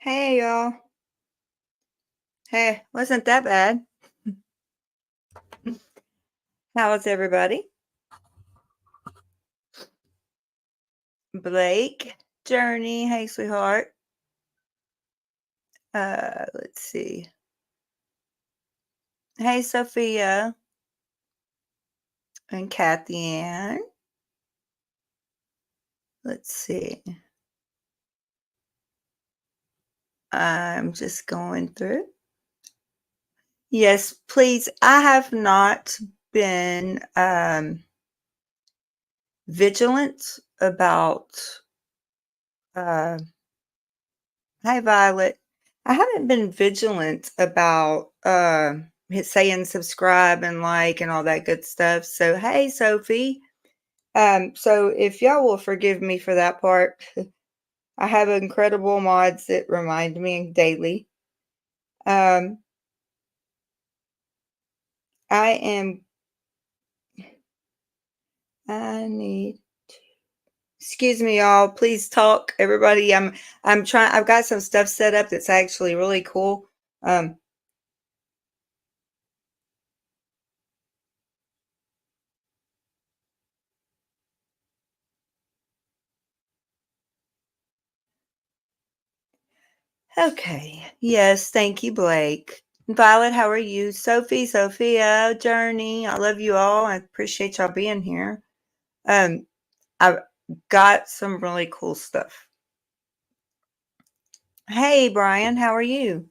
Hey, y'all. Hey, wasn't that bad. How is everybody? Blake, Journey, hey, sweetheart. Let's see. Hey, Sophia and Kathy Ann. Let's see. I'm just going through. Yes, please. I have not been vigilant about uh hi Violet. I haven't been vigilant about saying subscribe and like and all that good stuff. So hey Sophie. So if y'all will forgive me for that part, I have incredible mods that remind me daily. Um I am I need excuse me y'all, please talk everybody. I'm trying I've got some stuff set up that's actually really cool. Um Okay. Yes, thank you, Blake. Violet, how are you? Sophie, Sophia, Journey, I love you all. I appreciate y'all being here. Um, I've got some really cool stuff. Hey, Brian, how are you?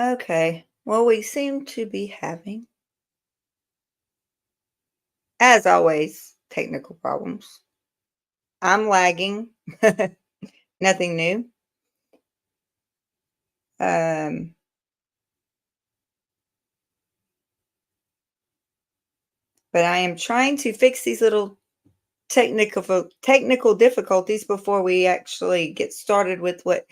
Okay. Well, we seem to be having, as always, technical problems. I'm lagging. Nothing new. Um, but I am trying to fix these little technical difficulties before we actually get started with what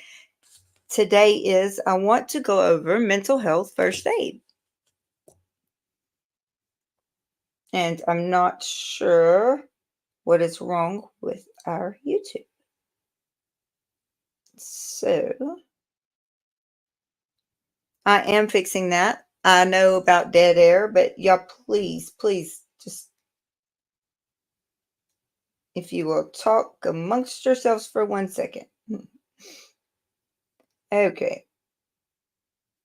today is. I want to go over mental health first aid. And I'm not sure what is wrong with our YouTube. So I am fixing that. I know about dead air, but y'all please just if you will talk amongst yourselves for 1 second. Okay.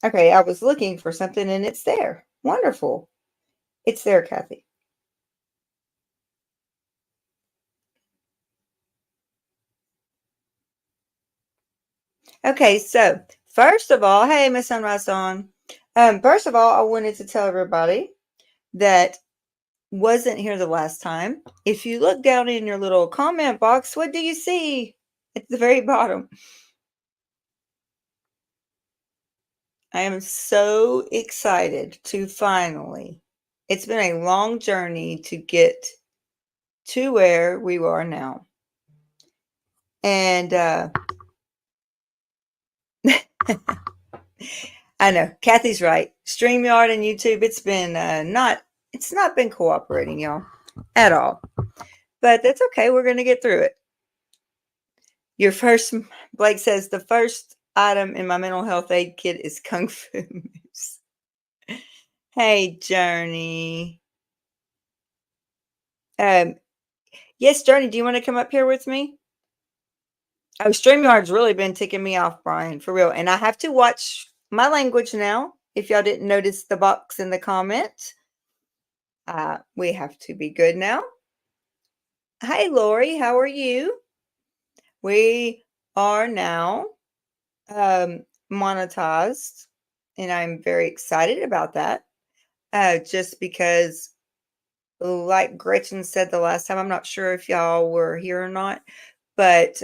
Okay, I was looking for something and it's there. Wonderful. It's there, Kathy. Okay, so first of all, hey, Miss Sunrise Song. First of all, I wanted to tell everybody that wasn't here the last time. If you look down in your little comment box, what do you see at the very bottom? I am so excited to finally, it's been a long journey to get to where we are now. And I know Kathy's right. StreamYard and YouTube, it's been it's not been cooperating, y'all, at all. But that's okay. We're going to get through it. Your first, Blake says, the first item in my mental health aid kit is Kung Fu moves. Hey, Journey. Yes, Journey, do you want to come up here with me? Oh, StreamYard's really been ticking me off, Brian, for real. And I have to watch my language now. If y'all didn't notice the box in the comment, we have to be good now. Hi, Lori, how are you? We are now monetized, and I'm very excited about that. Just because, like Gretchen said the last time, I'm not sure if y'all were here or not, but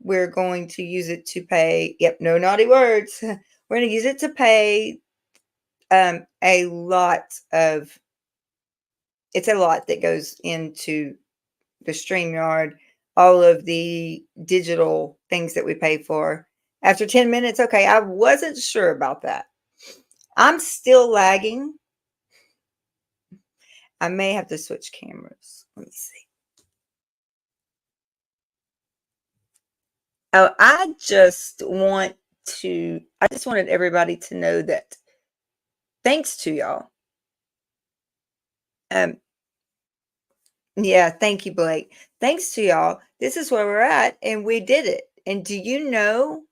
we're going to use it to pay. Yep, no naughty words. We're going to use it to pay a lot of. It's a lot that goes into the StreamYard, all of the digital things that we pay for. After 10 minutes, okay, I wasn't sure about that. I'm still lagging. I may have to switch cameras. Let me see. Oh, I just wanted everybody to know that thanks to y'all. Yeah, thank you, Blake. Thanks to y'all. This is where we're at, and we did it. And do you know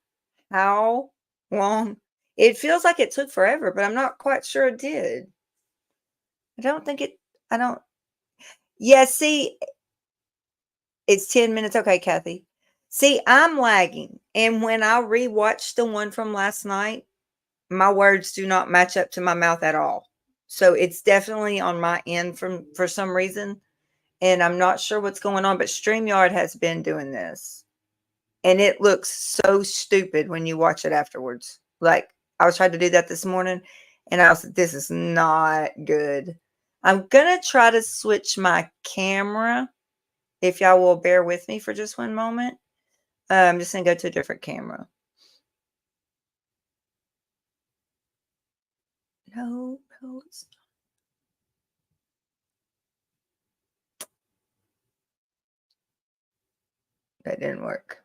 how long? It feels like it took forever, but I'm not quite sure it did. I don't think it, I don't, yeah, see, it's 10 minutes. Okay, Kathy. See, I'm lagging. And when I rewatched the one from last night, my words do not match up to my mouth at all. So it's definitely on my end for some reason. And I'm not sure what's going on, but StreamYard has been doing this. And it looks so stupid when you watch it afterwards. Like, I was trying to do that this morning, and I was like, this is not good. I'm going to try to switch my camera, if y'all will bear with me for just one moment. I'm just going to go to a different camera. No, it's not. That didn't work.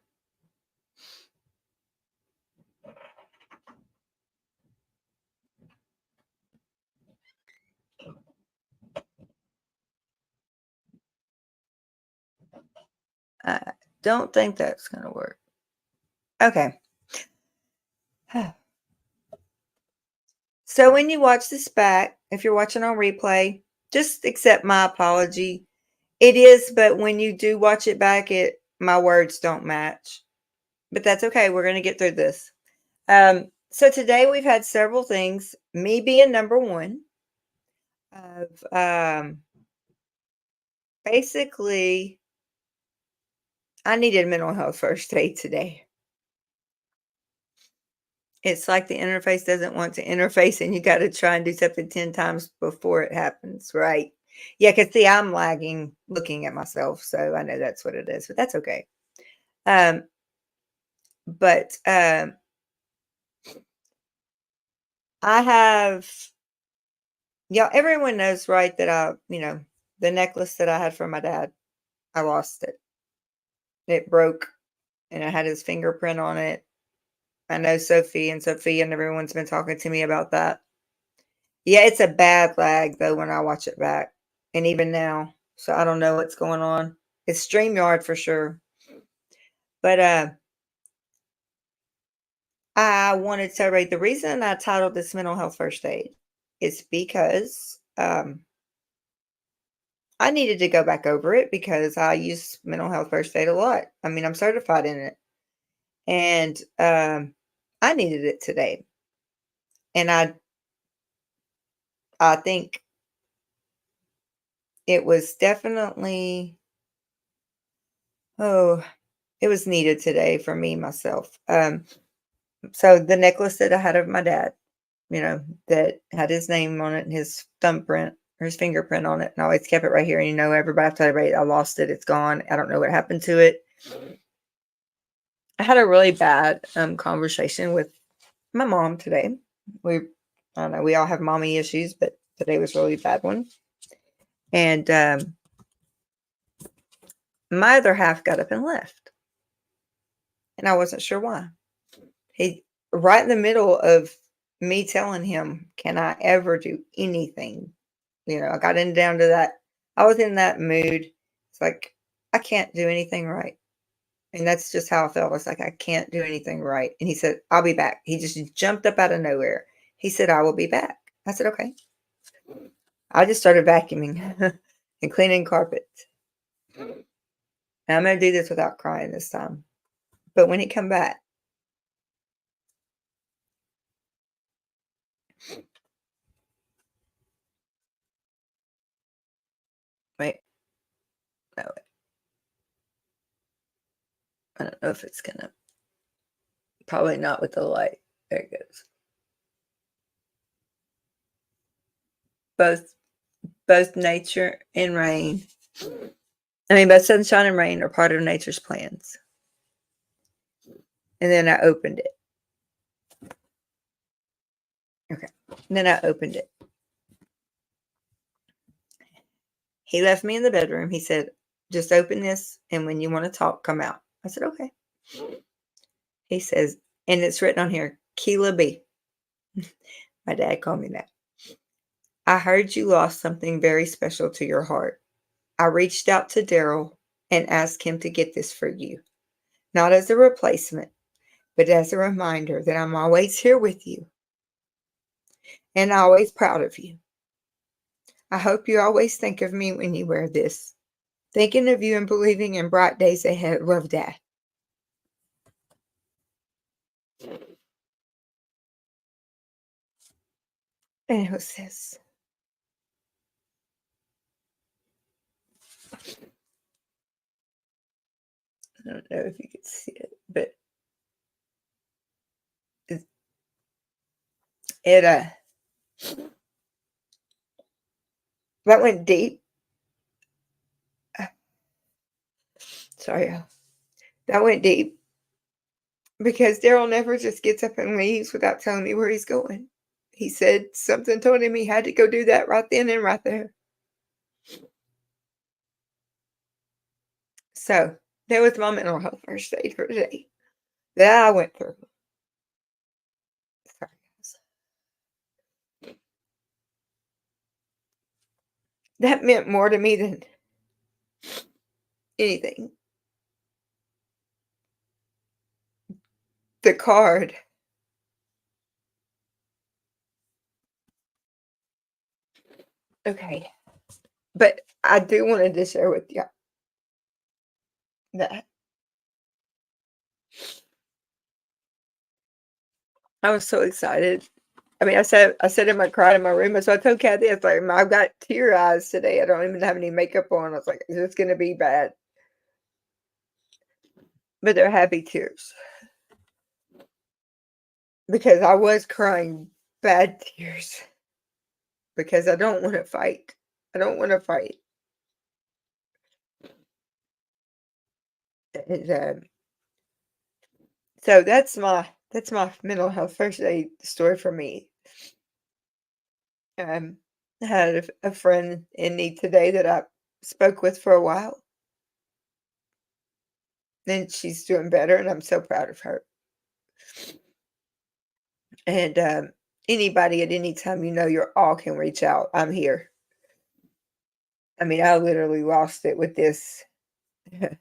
I don't think that's going to work. Okay. So when you watch this back, if you're watching on replay, just accept my apology. It is, but when you do watch it back, my words don't match. But that's okay. We're going to get through this. So today we've had several things. Me being number one of basically, I needed mental health first aid today. It's like the interface doesn't want to interface, and you got to try and do something 10 times before it happens, right? Yeah, because see, I'm lagging looking at myself, so I know that's what it is, but that's okay. But I have, yeah, everyone knows, right, that the necklace that I had from my dad, I lost it. It broke, and it had his fingerprint on it. I know Sophie and everyone's been talking to me about that. Yeah, it's a bad lag though when I watch it back, and even now. So I don't know what's going on. It's StreamYard for sure. But I wanted to celebrate. The reason I titled this mental health first aid is because I needed to go back over it because I use mental health first aid a lot. I mean, I'm certified in it. And I needed it today. And I think it was definitely, it was needed today for me myself. So the necklace that I had of my dad, that had his name on it and his thumbprint or his fingerprint on it, and I always kept it right here. And everybody, I tell everybody, I lost it. It's gone. I don't know what happened to it. I had a really bad conversation with my mom today. I don't know, we all have mommy issues, but today was a really bad one. And my other half got up and left. And I wasn't sure why. He, right in the middle of me telling him, can I ever do anything? I got down to that. I was in that mood. It's like, I can't do anything right. And that's just how I felt. It's like, I can't do anything right. And he said, I'll be back. He just jumped up out of nowhere. He said, I will be back. I said, okay. I just started vacuuming and cleaning carpets. And I'm going to do this without crying this time. But when he come back, wait, no, wait. I don't know if it's going to, probably not with the light. There it goes. Both nature and rain. I mean, both sunshine and rain are part of nature's plans. And then I opened it. Okay. And then I opened it. He left me in the bedroom. He said, "Just open this, and when you wanna talk, come out." I said, "Okay." He says and it's written on here, "Keilah B." My dad called me that. "I heard you lost something very special to your heart. I reached out to Daryl and asked him to get this for you, not as a replacement, but as a reminder that I'm always here with you and always proud of you. I hope you always think of me when you wear this. Thinking of you and believing in bright days ahead. Love, Dad." And it was this. I don't know if you could see it, but it, it that went deep. Sorry, that went deep because Daryl never just gets up and leaves without telling me where he's going. He said something told him he had to go do that right then and right there. So that was my mental health first aid for today that I went through. Sorry, guys. That meant more to me than anything. The card. Okay. But I do wanted to share with you that I was so excited. I mean, I said in my cried in my room. So I told Kathy, I was like, I've got tear eyes today. I don't even have any makeup on. I was like, is this gonna be bad? But they're happy tears because I was crying bad tears because I don't want to fight. I don't want to fight. And, so that's my mental health first aid story for me. I had a friend in need today that I spoke with for a while, and she's doing better, and I'm so proud of her. And anybody at any time, you're all can reach out. I'm here. I mean, I literally lost it with this. And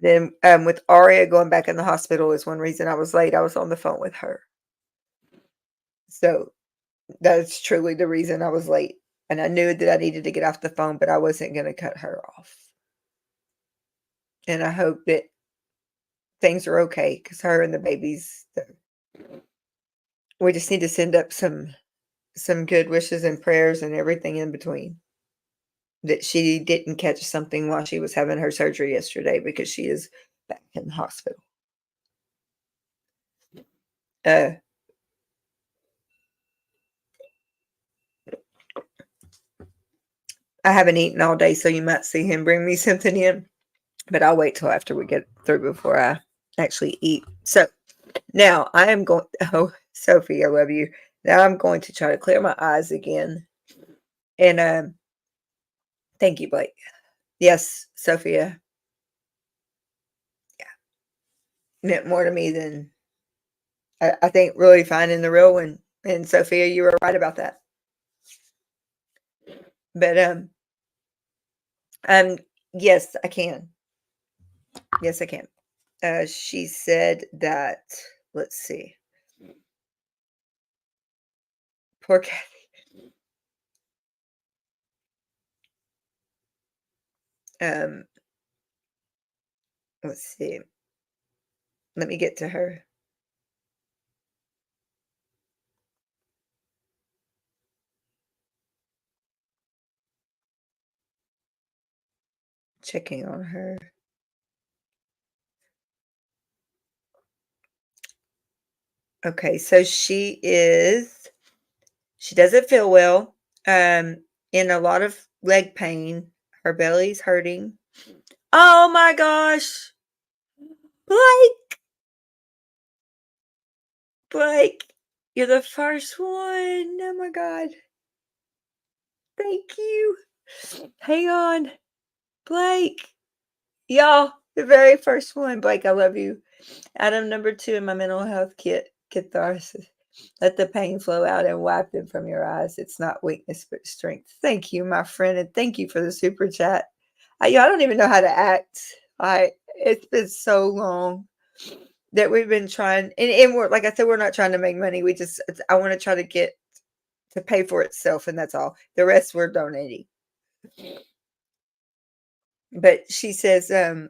then with Aria going back in the hospital is one reason I was late. I was on the phone with her. So that's truly the reason I was late. And I knew that I needed to get off the phone, but I wasn't going to cut her off. And I hope that things are okay because her and the babies, we just need to send up some good wishes and prayers and everything in between. That she didn't catch something while she was having her surgery yesterday because she is back in the hospital. Uh, I haven't eaten all day, so you might see him bring me something in, but I'll wait till after we get through before I actually eat. So now I am going. Oh, Sophie, I love you. Now I'm going to try to clear my eyes again. And thank you, Blake. Yes, Sophia. Yeah, meant more to me than I think. Really finding the real one. And Sophia, you were right about that. But um, yes, I can. Yes, I can. She said that. Let's see. Poor Kathy. Um, let's see. Let me get to her. Checking on her. Okay, so she doesn't feel well. In a lot of leg pain. Her belly's hurting. Oh my gosh. Blake, Blake, you're the first one. Oh my God. Thank you. Hang on, Blake. Y'all, the very first one. Blake, I love you. Item number 2 in my mental health kit, catharsis. Let the pain flow out and wipe them from your eyes. It's not weakness, but strength. Thank you, my friend, and thank you for the super chat. I don't even know how to act. It's been so long that we've been trying, and we're, like I said, we're not trying to make money. I want to try to get to pay for itself, and that's all. The rest we're donating. But she says, her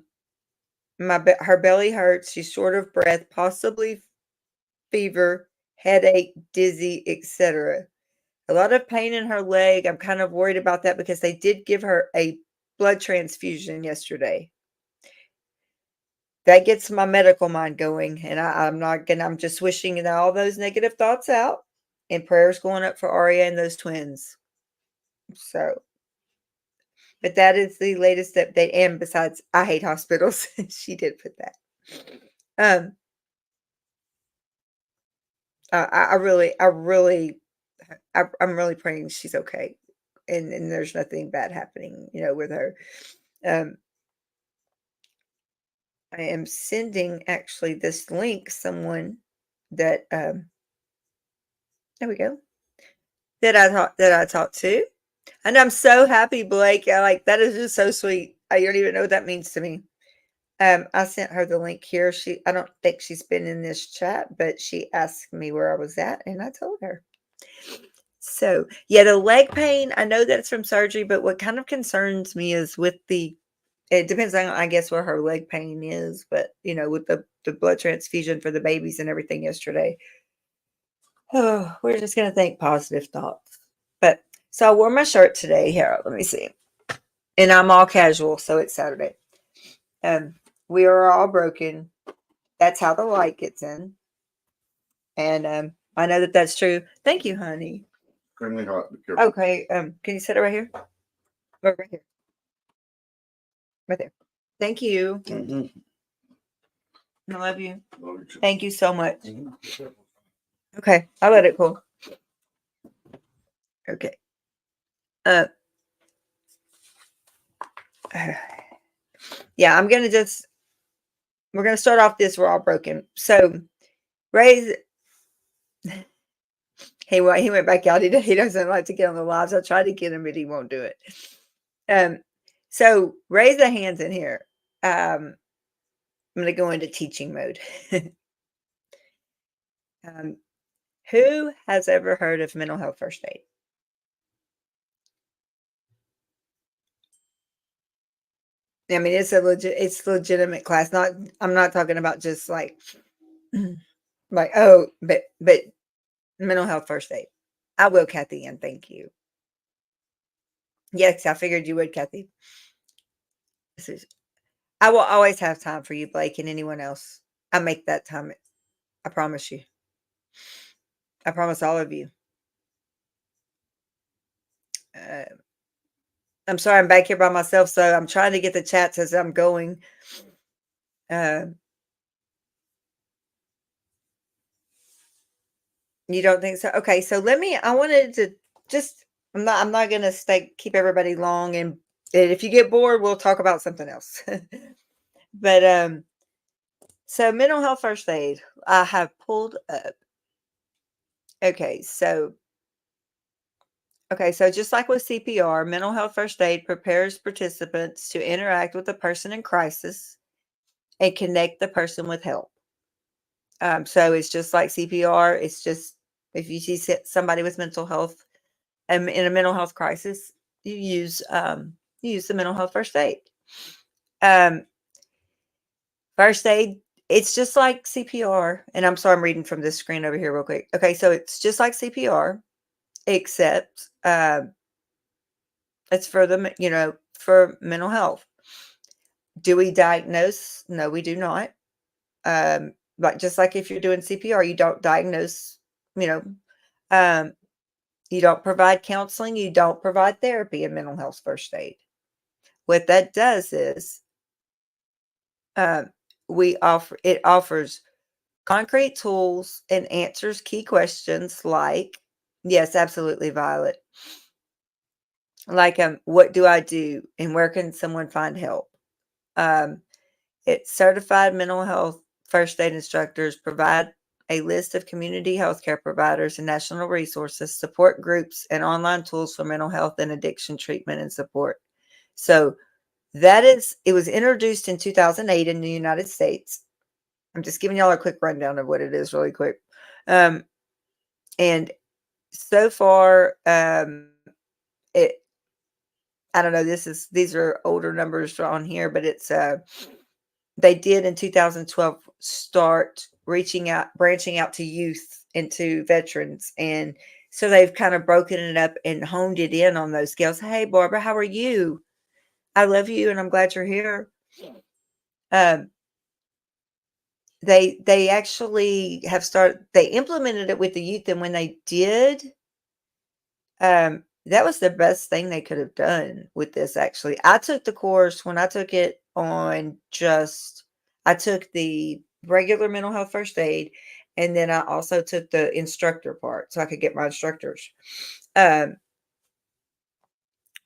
belly hurts. She's short of breath, possibly fever, headache, dizzy, etc. A lot of pain in her leg. I'm kind of worried about that because they did give her a blood transfusion yesterday. That gets my medical mind going, and I'm just wishing all those negative thoughts out, and prayers going up for Aria and those twins. So, but that is the latest update. And besides, I hate hospitals. She did put that. I'm really praying she's okay, and there's nothing bad happening, with her. I am sending actually this link someone that there we go, that I talked to, and I'm so happy, Blake. That is just so sweet. I don't even know what that means to me. I sent her the link here. I don't think she's been in this chat, but she asked me where I was at, and I told her. So, yeah, the leg pain, I know that it's from surgery, but what kind of concerns me is it depends on, I guess, where her leg pain is, but, with the blood transfusion for the babies and everything yesterday. Oh, we're just going to think positive thoughts. But, so I wore my shirt today. Here, let me see. And I'm all casual, so it's Saturday. We are all broken. That's how the light gets in. And I know that that's true. Thank you, honey. Extremely hot. Be careful. Okay. Can you sit it right here? Right here. Right there. Thank you. Mhm. I love you. Love you too. Thank you so much. Mhm. Be careful. Okay. I'll let it cool. Okay. Yeah, we're gonna start off this. We're all broken. So Ray's he went back out. He doesn't like to get on the lives. I tried to get him, but he won't do it. So raise the hands in here. I'm gonna go into teaching mode. Who has ever heard of mental health first aid? I mean, it's legitimate class. I'm not talking about just like but mental health first aid. I will, Kathy, and thank you. Yes, I figured you would, Kathy. I will always have time for you, Blake, and anyone else. I make that time. I promise you. I promise all of you. Uh, I'm sorry I'm back here by myself, so I'm trying to get the chats as I'm going. You don't think so? Okay, so I wanted to just, I'm not gonna keep everybody long, and if you get bored, we'll talk about something else. But so mental health first aid, I have pulled up. Okay, so just like with CPR, mental health first aid prepares participants to interact with the person in crisis and connect the person with help. So it's just like CPR. It's just if you see somebody with mental health in a mental health crisis, you use the mental health first aid. Um, First aid, it's just like CPR. And I'm sorry, I'm reading from this screen over here real quick. Okay, so it's just like CPR, except it's for for mental health. Do we diagnose? No, we do not. Just like if you're doing CPR, you don't diagnose, you know, um, you don't provide counseling, you don't provide therapy in mental health first aid. What that does is uh, it offers concrete tools and answers key questions like, yes, absolutely, Violet. like, what do I do and where can someone find help? Um, it's certified mental health first aid instructors provide a list of community healthcare providers and national resources, support groups, and online tools for mental health and addiction treatment and support. So it was introduced in 2008 in the United States. I'm just giving y'all a quick rundown of what it is really quick. Um, and so far, it I don't know, these are older numbers on here, but they did in 2012 start branching out to youth and to veterans. And so they've kind of broken it up and honed it in on those scales. Hey, Barbara, how are you? I love you and I'm glad you're here. Um, they actually they implemented it with the youth, and when they did, that was the best thing they could have done with this, actually. I took the course when I took it on I took the regular mental health first aid, and then I also took the instructor part so I could get my instructors. Um,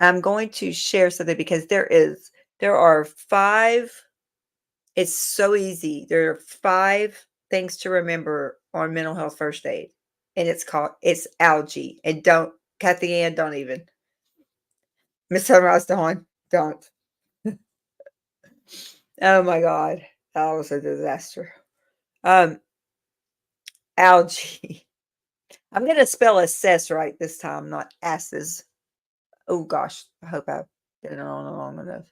I'm going to share something because there are 5. It's so easy. There are 5 things to remember on mental health first aid, and it's algae. And Kathy Ann, don't even. Miss Sunrise Dawn, don't. Oh my God. That was a disaster. Um, Algae. I'm gonna spell assess right this time, not asses. Oh gosh. I hope I've been on long enough.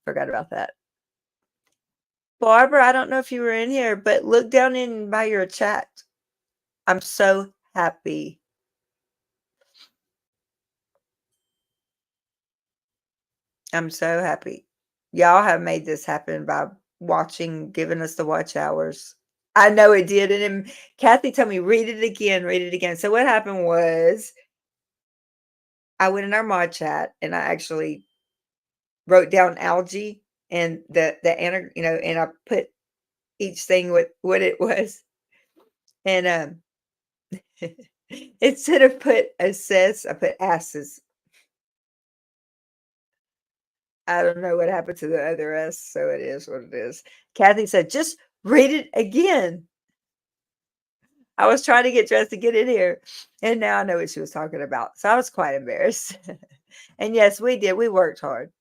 Forgot about that. Barbara, I don't know if you were in here, but look down in by your chat. I'm so happy. I'm so happy. Y'all have made this happen by giving us the watch hours. I know it did. And then Kathy told me, read it again, read it again. So what happened was I went in our mod chat and I actually wrote down algae and and I put each thing with what it was. And instead of put assess, I put asses. I don't know what happened to the other S, so it is what it is. Kathy said, just read it again. I was trying to get dressed to get in here, and now I know what she was talking about. So I was quite embarrassed. And yes, we did. We worked hard.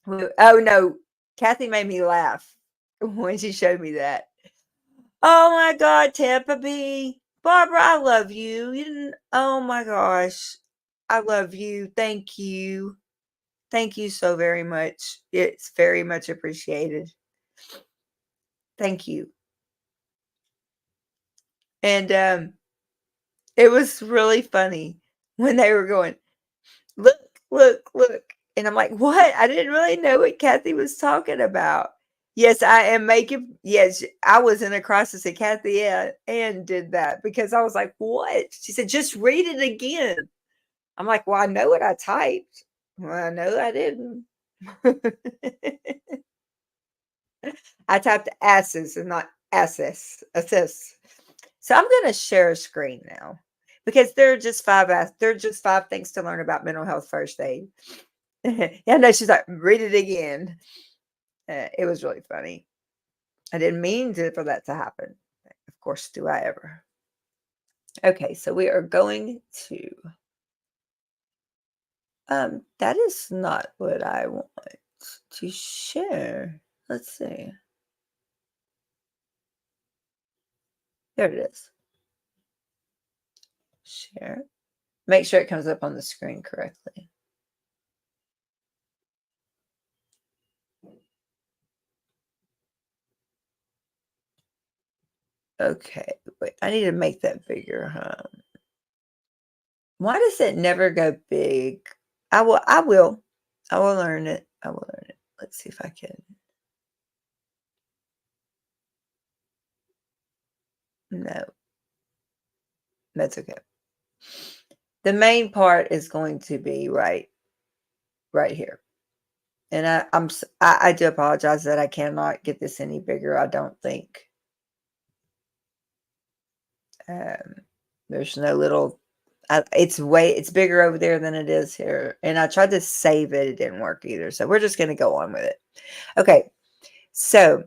Oh no, Kathy made me laugh when she showed me that. Oh my God, Tampa B. Barbara, I love you. You didn't, oh my gosh. I love you. Thank you. Thank you so very much. It's very much appreciated. Thank you. And it was really funny when they were going, look, look, look. And I'm like, what? I didn't really know what Kathy was talking about. Yes, I am making, yes, I was in a crisis and Kathy Ann did that because I was like, what? She said, just read it again. I'm like, well, I know what I typed. Well, I know I didn't. I typed asses and not asses. Assess. So I'm going to share a screen now because there are just 5 things to learn about mental health first aid. Yeah, no, she's like, read it again. It was really funny. I didn't mean for that to happen. Of course, do I ever? Okay, so we are going to. That is not what I want to share. Let's see. There it is. Share. Make sure it comes up on the screen correctly. Okay, wait, I need to make that bigger, huh? Why does it never go big? I will learn it. I will learn it. Let's see if I can. No, that's okay. The main part is going to be right here. And I do apologize that I cannot get this any bigger. I don't think. There's no little It's bigger over there than it is here. And I tried to save it. It didn't work either. So we're just going to go on with it. Okay. So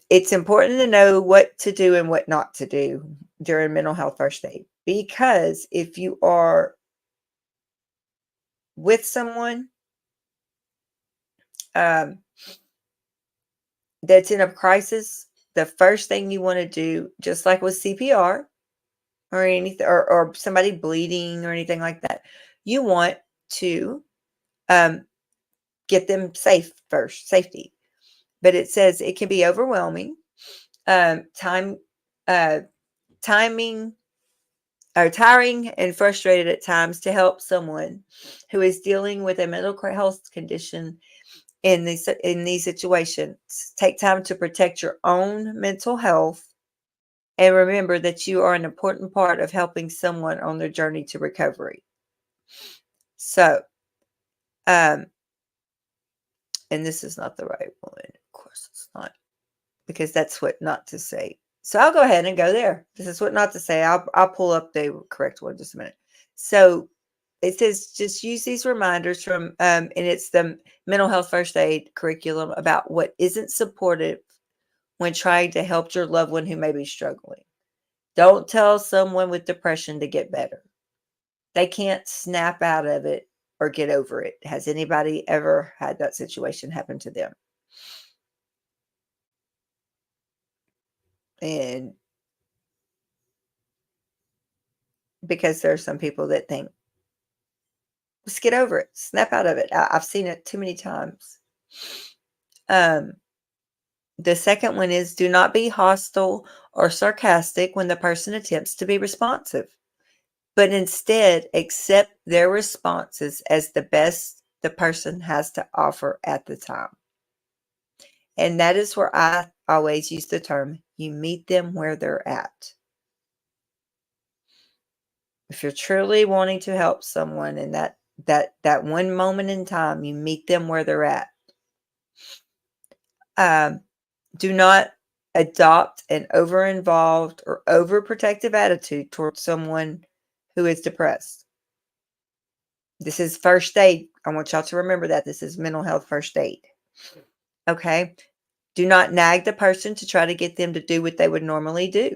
it's important to know what to do and what not to do during mental health first aid, because if you are with someone um, that's in a crisis, the first thing you want to do, just like with CPR or anything, or somebody bleeding or anything like that, you want to get them safety. But it says it can be overwhelming. Time, timing, or tiring and frustrated at times to help someone who is dealing with a mental health condition in these situations. Take time to protect your own mental health and remember that you are an important part of helping someone on their journey to recovery. So, and this is not the right one. Of course, it's not, because that's what not to say. So I'll go ahead and go there. This is what not to say. I'll pull up the correct one in just a minute. So it says just use these reminders from, and it's the mental health first aid curriculum about what isn't supportive when trying to help your loved one who may be struggling. Don't tell someone with depression to get better. They can't snap out of it or get over it. Has anybody ever had that situation happen to them? And because there are some people that think, just get over it, snap out of it. I've seen it too many times. The second one is do not be hostile or sarcastic when the person attempts to be responsive, but instead accept their responses as the best the person has to offer at the time. And that is where I always use the term, you meet them where they're at. If you're truly wanting to help someone in that one moment in time, you meet them where they're at. Do not adopt an over-involved or overprotective attitude towards someone who is depressed. This is first aid. I want y'all to remember that. This is mental health first aid. Okay? Do not nag the person to try to get them to do what they would normally do.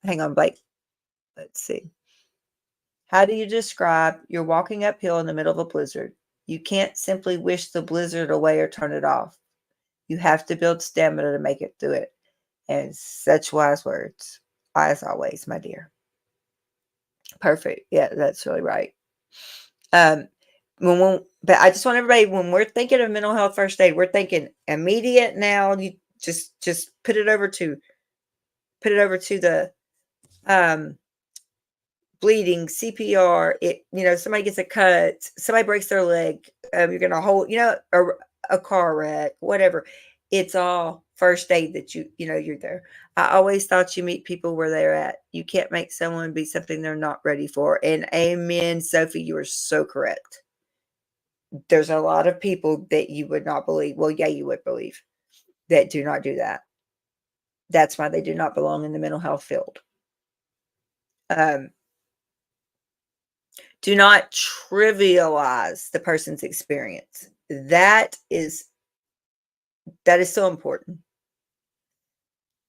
Hang on, Blake. Let's see. How do you describe you're walking uphill in the middle of a blizzard? You can't simply wish the blizzard away or turn it off. You have to build stamina to make it through it. And such wise words, as always, my dear. Perfect. Yeah, that's really right. But I just want everybody, when we're thinking of mental health first aid, we're thinking immediate now. You just put it over to the bleeding, CPR. Somebody gets a cut, somebody breaks their leg, you're gonna hold, or a car wreck, whatever. It's all first aid that you're there. I always thought you meet people where they're at. You can't make someone be something they're not ready for. And amen, Sophie, you are so correct. There's a lot of people that you would not believe. Well, yeah, you would believe that do not do that. That's why they do not belong in the mental health field. Do not trivialize the person's experience. That is so important.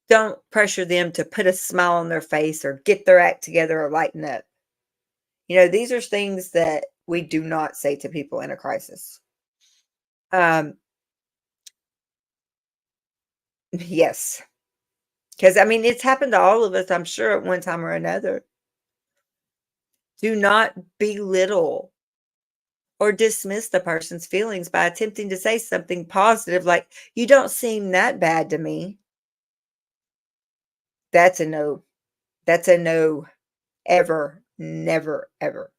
Don't pressure them to put a smile on their face or get their act together or lighten up. These are things that we do not say to people in a crisis. Yes. Because, it's happened to all of us, I'm sure, at one time or another. Do not belittle or dismiss the person's feelings by attempting to say something positive like, you don't seem that bad to me. That's a no. That's a no. Ever. Never, ever.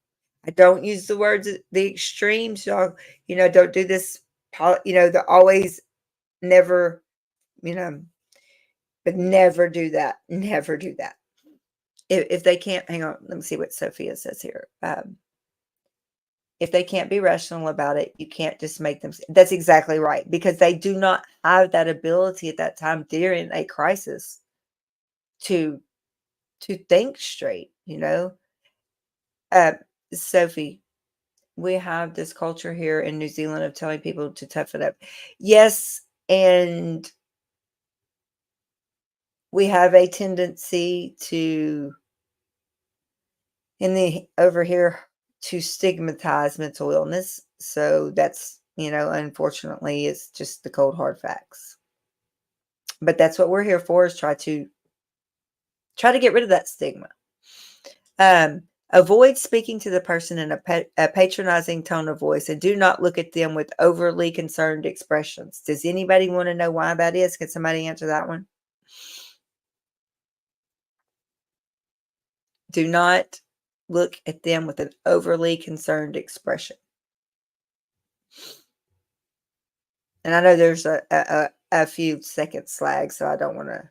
I don't use the words, the extremes, y'all. Don't do this, the always, never, but never do that. Never do that. If they can't, hang on, let me see what Sophia says here. If they can't be rational about it, you can't just make them. That's exactly right, because they do not have that ability at that time during a crisis to to think straight, Sophie, we have this culture here in New Zealand of telling people to toughen up. Yes, and we have a tendency to, over here, to stigmatize mental illness. So that's, unfortunately, it's just the cold hard facts. But that's what we're here for, is try to get rid of that stigma. Avoid speaking to the person in a patronizing tone of voice, and do not look at them with overly concerned expressions. Does anybody want to know why that is? Can somebody answer that one? Do not look at them with an overly concerned expression. And I know there's a few seconds lag, so I don't want to.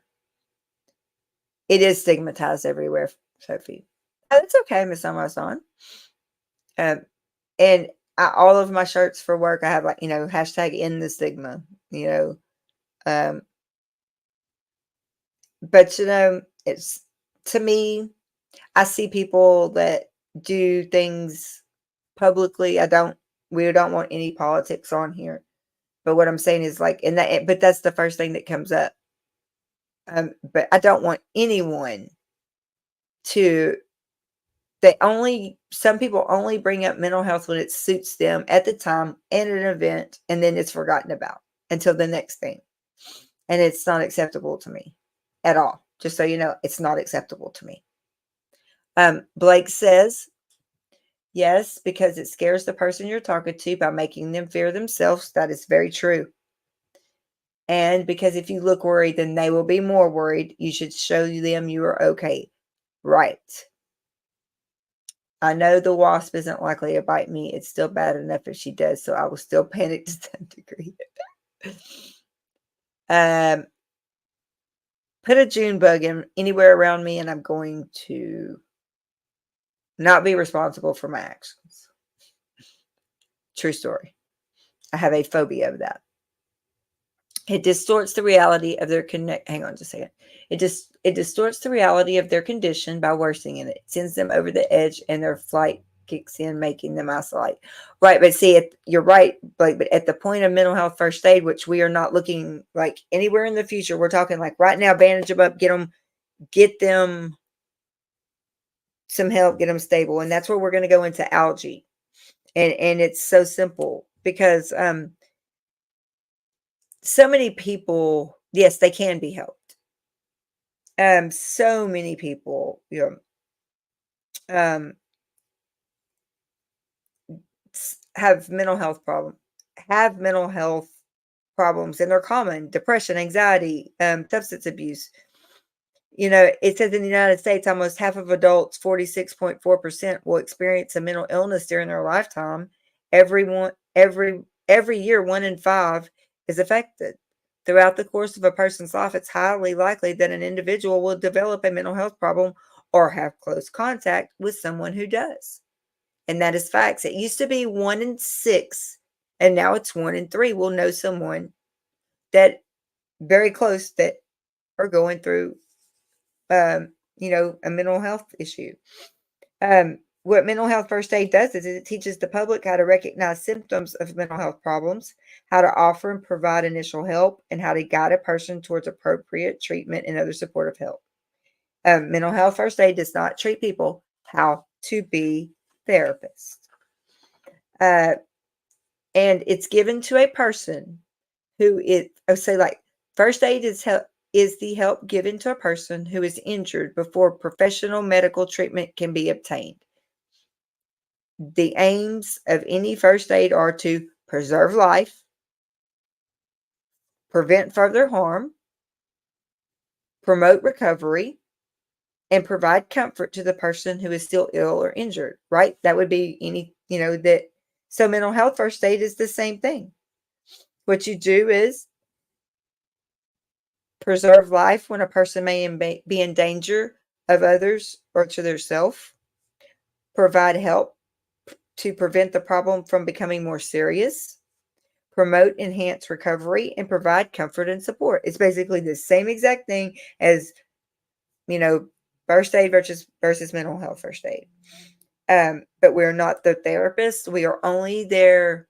It is stigmatized everywhere, Sophie. Oh, that's okay, Miss Amazon. And all of my shirts for work, I have hashtag end the stigma. But it's, to me, I see people that do things publicly. We don't want any politics on here. But what I'm saying is but that's the first thing that comes up. But I don't want anyone to, some people only bring up mental health when it suits them at the time and at an event, and then it's forgotten about until the next thing. And it's not acceptable to me at all. Just so you know, it's not acceptable to me. Blake says, yes, because it scares the person you're talking to by making them fear themselves. That is very true. And because if you look worried, then they will be more worried. You should show them you are okay. Right. I know the wasp isn't likely to bite me. It's still bad enough if she does, so I will still panic to some degree. Put a June bug anywhere around me, and I'm going to not be responsible for my actions. True story. I have a phobia of that. It distorts the reality of their hang on just a second. It distorts the reality of their condition by worsening it. It sends them over the edge, and their flight kicks in, making them isolate. Right, but see, you're right, Blake, but at the point of mental health first aid, which we are not looking like anywhere in the future, we're talking like right now, bandage them up, get them some help, get them stable. And that's where we're going to go into algae. And it's so simple because so many people, yes, they can be helped. So many people, have mental health problems, and they're common: depression, anxiety, substance abuse. It says in the United States, almost half of adults, 46.4%, will experience a mental illness during their lifetime. Every year, 1 in 5 is affected. Throughout the course of a person's life, it's highly likely that an individual will develop a mental health problem or have close contact with someone who does. And that is facts. It used to be 1 in 6, and now it's 1 in 3 will know someone that very close that are going through, a mental health issue. What mental health first aid does is it teaches the public how to recognize symptoms of mental health problems, how to offer and provide initial help, and how to guide a person towards appropriate treatment and other supportive help. Mental health first aid does not treat people how to be therapists. And it's given to a person who is, first aid is the help given to a person who is injured before professional medical treatment can be obtained. The aims of any first aid are to preserve life, prevent further harm, promote recovery, and provide comfort to the person who is still ill or injured, right? That would be so mental health first aid is the same thing. What you do is preserve life when a person may be in danger of others or to theirself. Provide help to prevent the problem from becoming more serious. Promote enhanced recovery, and provide comfort and support. It's basically the same exact thing as, first aid versus mental health first aid. But we're not the therapists. We are only there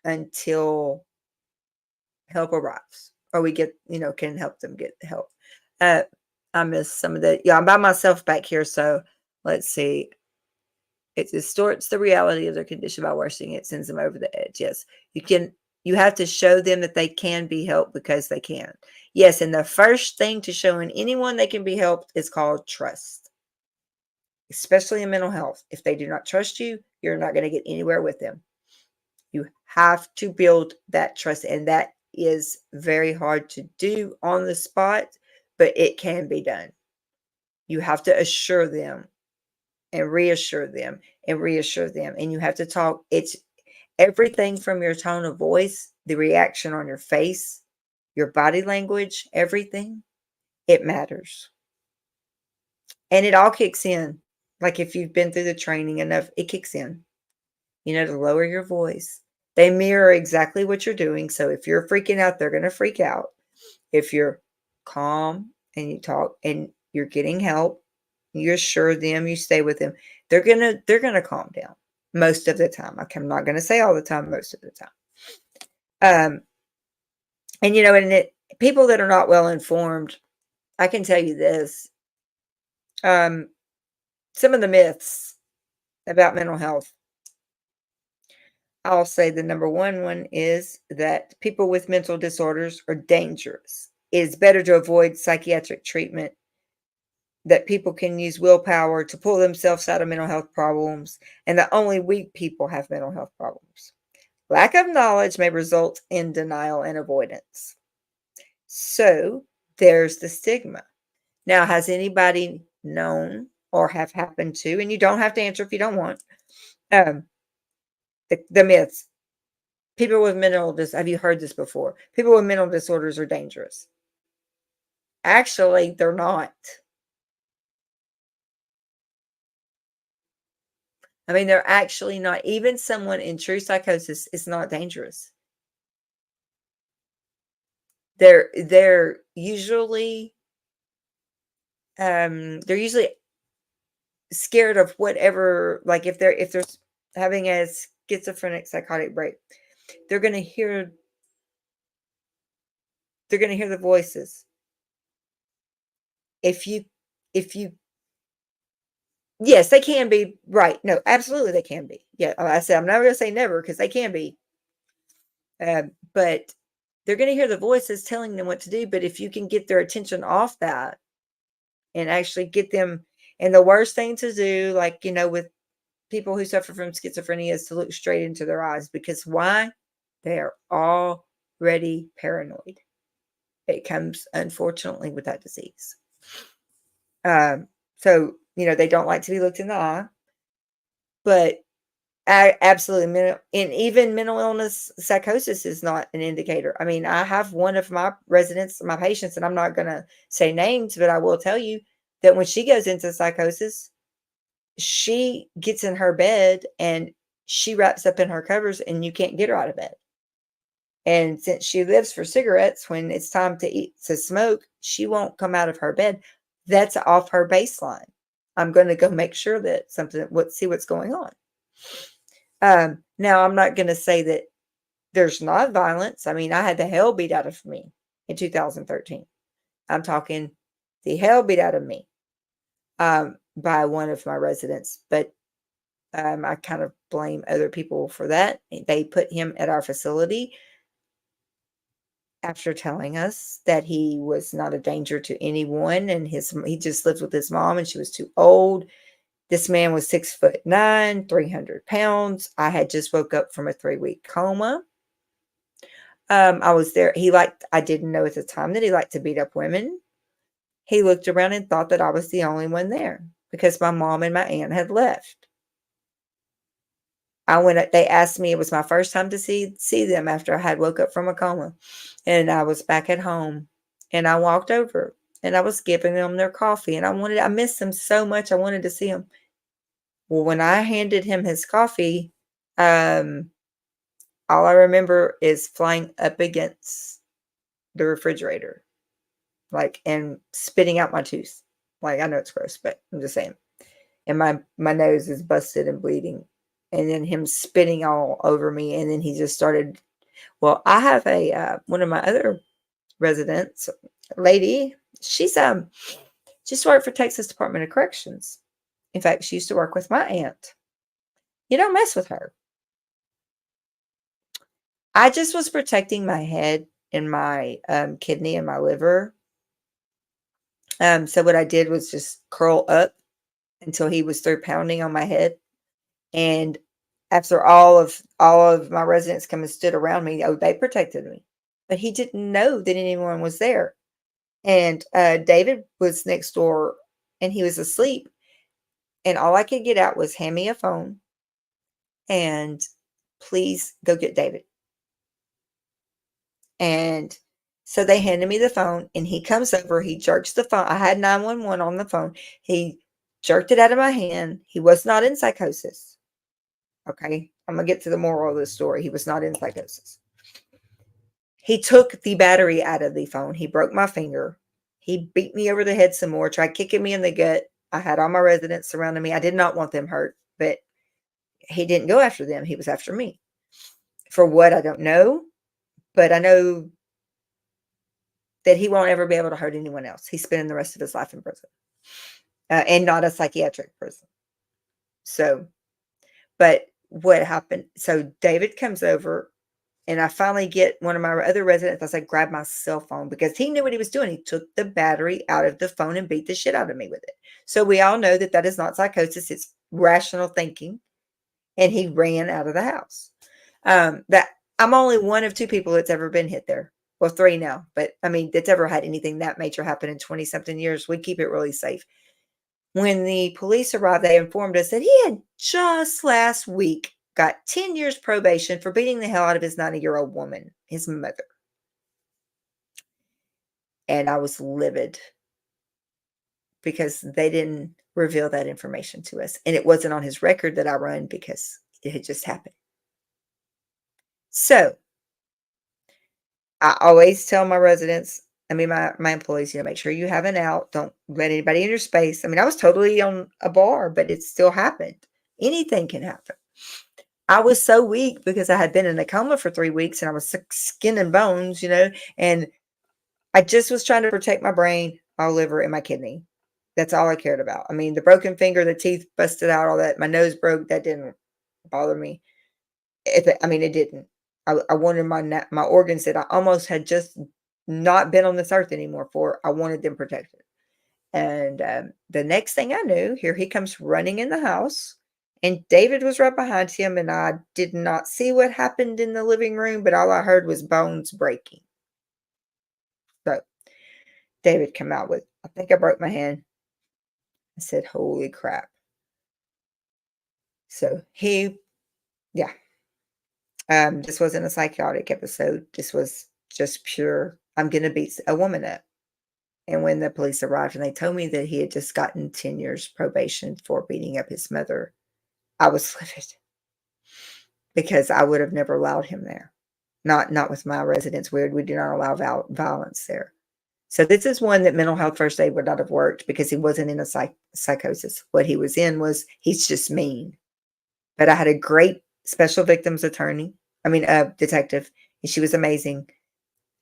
until help arrives, or we get, can help them get help. Uh, I miss some of the, I'm by myself back here. So let's see. It distorts the reality of their condition by worsening it, sends them over the edge. Yes, you have to show them that they can be helped because they can. Yes, and the first thing to showing anyone they can be helped is called trust, especially in mental health. If they do not trust you, you're not going to get anywhere with them. You have to build that trust, and that is very hard to do on the spot, but it can be done. You have to assure them and reassure them and reassure them. And you have to talk. It's everything from your tone of voice, the reaction on your face, your body language, everything. It matters. And it all kicks in. Like if you've been through the training enough, it kicks in. To lower your voice. They mirror exactly what you're doing. So if you're freaking out, they're going to freak out. If you're calm and you talk and you're getting help, you assure them, you stay with them, they're gonna calm down most of the time. I'm not gonna say all the time, most of the time. And people that are not well informed, I can tell you this. Some of the myths about mental health. I'll say the number one is that people with mental disorders are dangerous. It's better to avoid psychiatric treatment, that people can use willpower to pull themselves out of mental health problems, and that only weak people have mental health problems. Lack of knowledge may result in denial and avoidance. So there's the stigma. Now, has anybody known or have happened to, and you don't have to answer if you don't want, the myths. People with have you heard this before? People with mental disorders are dangerous. Actually, they're not. I mean, they're actually not. Even someone in true psychosis is not dangerous. They're usually scared of whatever, like if they're having a schizophrenic psychotic break, they're gonna hear the voices. If you Yes, they can be, right. No, absolutely they can be. Yeah, I said I'm never gonna say never because they can be. But they're gonna hear the voices telling them what to do. But if you can get their attention off that and actually get them, and the worst thing to do, like, with people who suffer from schizophrenia, is to look straight into their eyes, because why? They're already paranoid. It comes, unfortunately, with that disease. So, they don't like to be looked in the eye, but absolutely, and even mental illness, psychosis is not an indicator. I mean, I have one of my residents, my patients, and I'm not going to say names, but I will tell you that when she goes into psychosis, she gets in her bed and she wraps up in her covers and you can't get her out of bed. And since she lives for cigarettes, when it's time to smoke, she won't come out of her bed. That's off her baseline. I'm going to go make sure that see what's going on. Now I'm not going to say that there's not violence. I mean, I had the hell beat out of me in 2013. I'm talking the hell beat out of me by one of my residents, but I kind of blame other people for that. They put him at our facility after telling us that he was not a danger to anyone, and he just lived with his mom and she was too old. This man was 6'9", 300 pounds. I had just woke up from a 3-week coma. I was there. I didn't know at the time that he liked to beat up women. He looked around and thought that I was the only one there because my mom and my aunt had left. They asked me, it was my first time to see them after I had woke up from a coma, and I was back at home, and I walked over and I was giving them their coffee, and I missed them so much. I wanted to see them. Well, when I handed him his coffee, all I remember is flying up against the refrigerator, and spitting out my tooth. Like, I know it's gross, but I'm just saying. And my nose is busted and bleeding. And then him spitting all over me. And then he just started. Well, I have one of my other residents, lady. She used to work for Texas Department of Corrections. In fact, she used to work with my aunt. You don't mess with her. I just was protecting my head and my kidney and my liver. So what I did was just curl up until he was through pounding on my head. And after all of my residents come and stood around me, oh, they protected me. But he didn't know that anyone was there. And David was next door and he was asleep. And all I could get out was hand me a phone and please go get David. And so they handed me the phone and he comes over, he jerks the phone. I had 911 on the phone. He jerked it out of my hand. He was not in psychosis. Okay. I'm going to get to the moral of the story. He was not in psychosis. He took the battery out of the phone. He broke my finger. He beat me over the head some more, tried kicking me in the gut. I had all my residents surrounding me. I did not want them hurt, but he didn't go after them. He was after me. For what, I don't know, but I know that he won't ever be able to hurt anyone else. He's spending the rest of his life in prison, and not a psychiatric prison. So, but what happened? So David comes over, and I finally get one of my other residents. I said, grab my cell phone because he knew what he was doing. He took the battery out of the phone and beat the shit out of me with it. So we all know that that is not psychosis. It's rational thinking. And he ran out of the house. That I'm only one of two people that's ever been hit there. Well, three now, but I mean, that's ever had anything that major happen in 20 something years. We keep it really safe. When the police arrived, they informed us that he had just last week got 10 years probation for beating the hell out of his 90-year-old woman, his mother. And I was livid because they didn't reveal that information to us. And it wasn't on his record that I run because it had just happened. So I always tell my residents, I mean, my employees, make sure you have an out. Don't let anybody in your space. I mean, I was totally on a bar, but it still happened. Anything can happen. I was so weak because I had been in a coma for 3 weeks and I was skin and bones, and I just was trying to protect my brain, my liver, and my kidney. That's all I cared about. I mean, the broken finger, the teeth busted out, all that, my nose broke, that didn't bother me. It didn't. I wanted my organs that I almost had just not been on this earth anymore for. I wanted them protected. And the next thing I knew, here he comes running in the house, and David was right behind him. And I did not see what happened in the living room, but all I heard was bones breaking. So David came out with, I think I broke my hand. I said, "Holy crap!" So yeah. This wasn't a psychotic episode. This was just pure, I'm going to beat a woman up. And when the police arrived and they told me that he had just gotten 10 years probation for beating up his mother, I was livid because I would have never allowed him there. Not with my residents. We do not allow violence there. So this is one that mental health first aid would not have worked because he wasn't in a psychosis. What he was in was he's just mean. But I had a great special victims attorney. Detective. And she was amazing.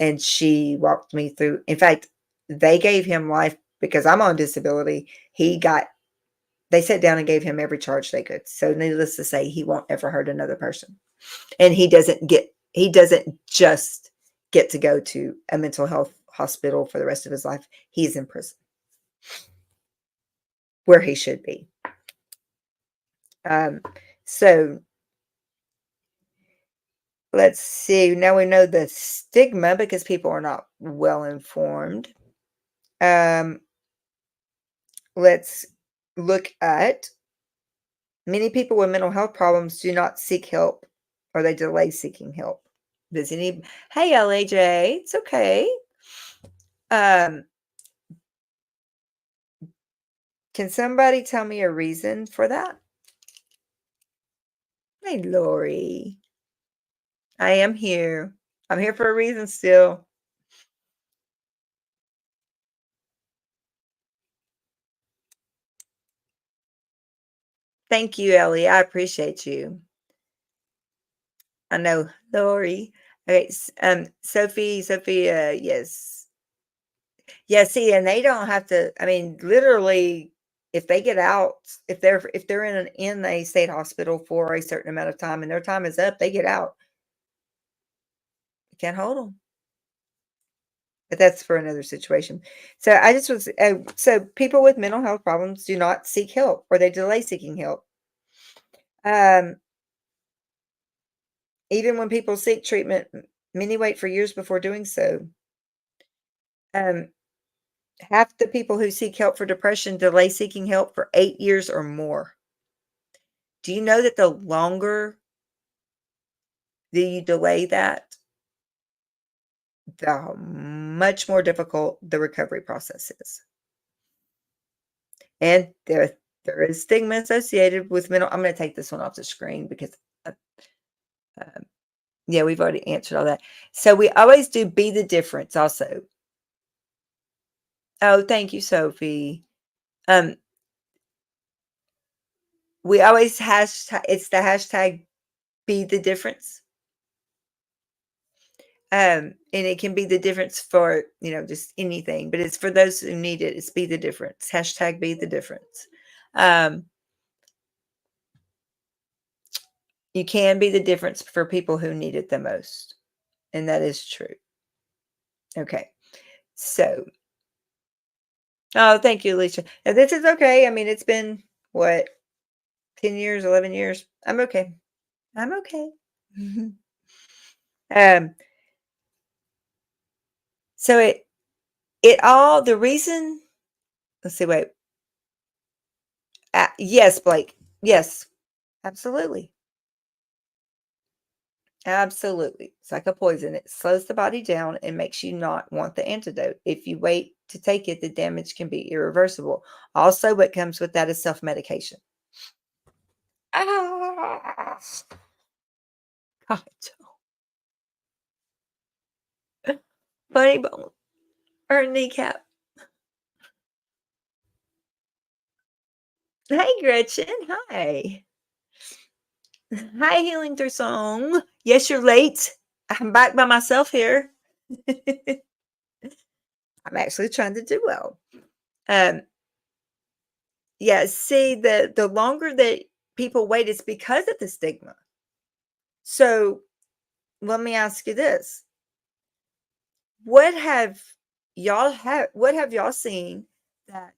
And she walked me through. In fact, they gave him life because I'm on disability. They sat down and gave him every charge they could. So needless to say, he won't ever hurt another person. And he doesn't just get to go to a mental health hospital for the rest of his life. He's in prison where he should be. So let's see. Now we know the stigma because people are not well informed. Let's look at many people with mental health problems do not seek help or they delay seeking help. Hey, LAJ, it's okay. Can somebody tell me a reason for that? Hey, Lori. I am here. I'm here for a reason still. Thank you, Ellie. I appreciate you. I know, Lori. Okay, Sophie, yes. Yeah, see, and they don't have to, I mean, literally, if they get out, if they're in a state hospital for a certain amount of time and their time is up, they get out. You can't hold them. But that's for another situation. So I just was so people with mental health problems do not seek help or they delay seeking help. Um, Even when people seek treatment, many wait for years before doing so. Um, Half the people who seek help for depression delay seeking help for 8 years or more. Do you know that the longer that you delay that, the much more difficult the recovery process is? And there is stigma associated with mental. I'm going to take this one off the screen because, uh, um, yeah, we've already answered all that. So we always do be the difference. Also, oh, thank you, Sophie. Um, we always hashtag. It's the hashtag be the difference. And it can be the difference for, just anything, but it's for those who need it. It's be the difference. Hashtag be the difference. Um, you can be the difference for people who need it the most. And that is true. Okay. So, oh, thank you, Alicia. Now, this is okay. I mean, it's been what, 10 years, 11 years. I'm okay. I'm okay. um, so the reason, let's see, wait. Yes, Blake. Yes, absolutely. Absolutely. It's like a poison. It slows the body down and makes you not want the antidote. If you wait to take it, the damage can be irreversible. Also, what comes with that is self medication. Ah, God, funny bone or kneecap. Hey, Gretchen. Hi. Hi, Healing Through Song. Yes, you're late. I'm back by myself here. I'm actually trying to do well. Um, yeah, see, the longer that people wait, it's because of the stigma. So let me ask you this. What have y'all seen that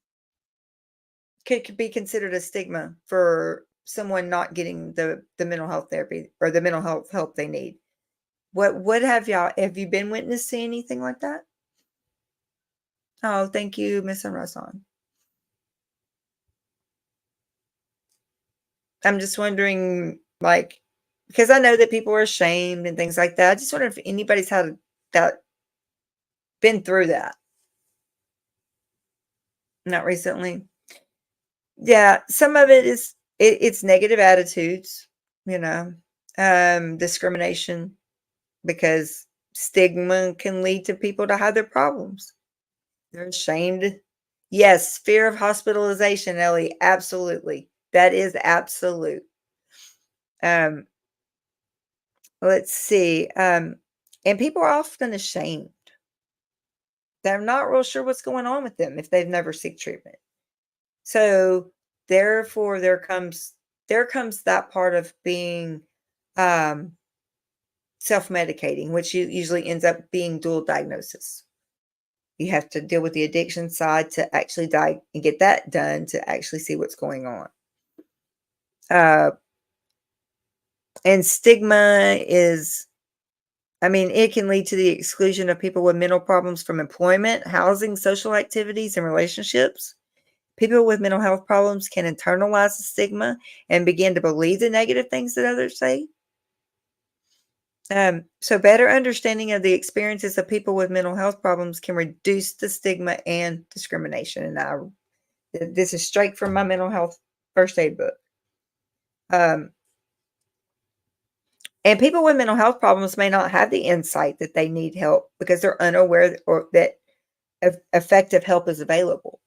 could be considered a stigma for someone not getting the mental health therapy or the mental health help they need? What have you been witness to anything like that? Oh, thank you, Miss Rasan. I'm just wondering, like, because I know that people are ashamed and things like that. I just wonder if anybody's had that been through that. Not recently. Yeah, some of it is it's negative attitudes, you know, discrimination because stigma can lead to people to hide their problems. They're ashamed. Yes, fear of hospitalization, Ellie. Absolutely. That is absolute. Um, let's see. And people are often ashamed. They're not real sure what's going on with them if they've never seek treatment. So therefore there comes that part of being um self-medicating, which usually ends up being dual diagnosis. You have to deal with the addiction side to actually die and get that done to actually see what's going on. Uh, and stigma is, I mean, it can lead to the exclusion of people with mental problems from employment, housing, social activities, and relationships. People with mental health problems can internalize the stigma and begin to believe the negative things that others say. So, better understanding of the experiences of people with mental health problems can reduce the stigma and discrimination. And this is straight from my mental health first aid book. Um, and people with mental health problems may not have the insight that they need help because they're unaware or that effective help is available.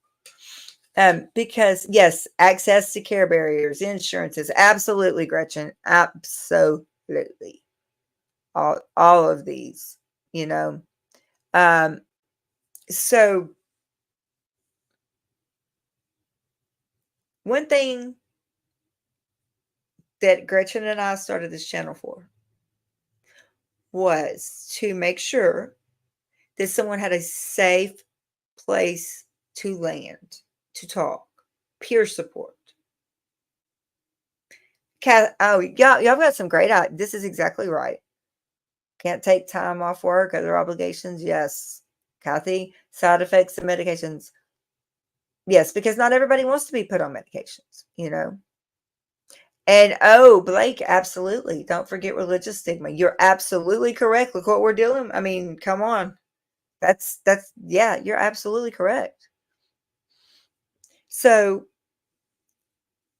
Because yes, access to care barriers, insurances, absolutely, Gretchen, absolutely. All of these, you know. Um, so one thing that Gretchen and I started this channel for was to make sure that someone had a safe place to land, to talk, peer support. Oh, y'all got some great ideas. This is exactly right. Can't take time off work, other obligations. Yes. Kathy, side effects of medications. Yes, because not everybody wants to be put on medications, you know. And oh, Blake, absolutely. Don't forget religious stigma. You're absolutely correct. Look what we're doing. I mean, come on. Yeah, you're absolutely correct. So,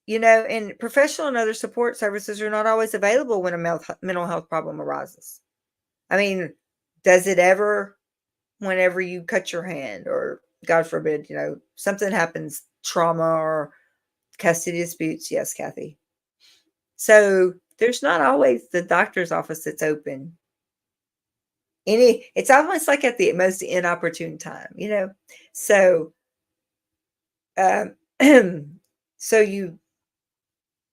you know, and professional and other support services are not always available when a mental health problem arises. I mean, does it ever, whenever you cut your hand or God forbid, you know, something happens, trauma or custody disputes? Yes, Kathy. So there's not always the doctor's office that's open. It's almost like at the most inopportune time, you know. So, um, so you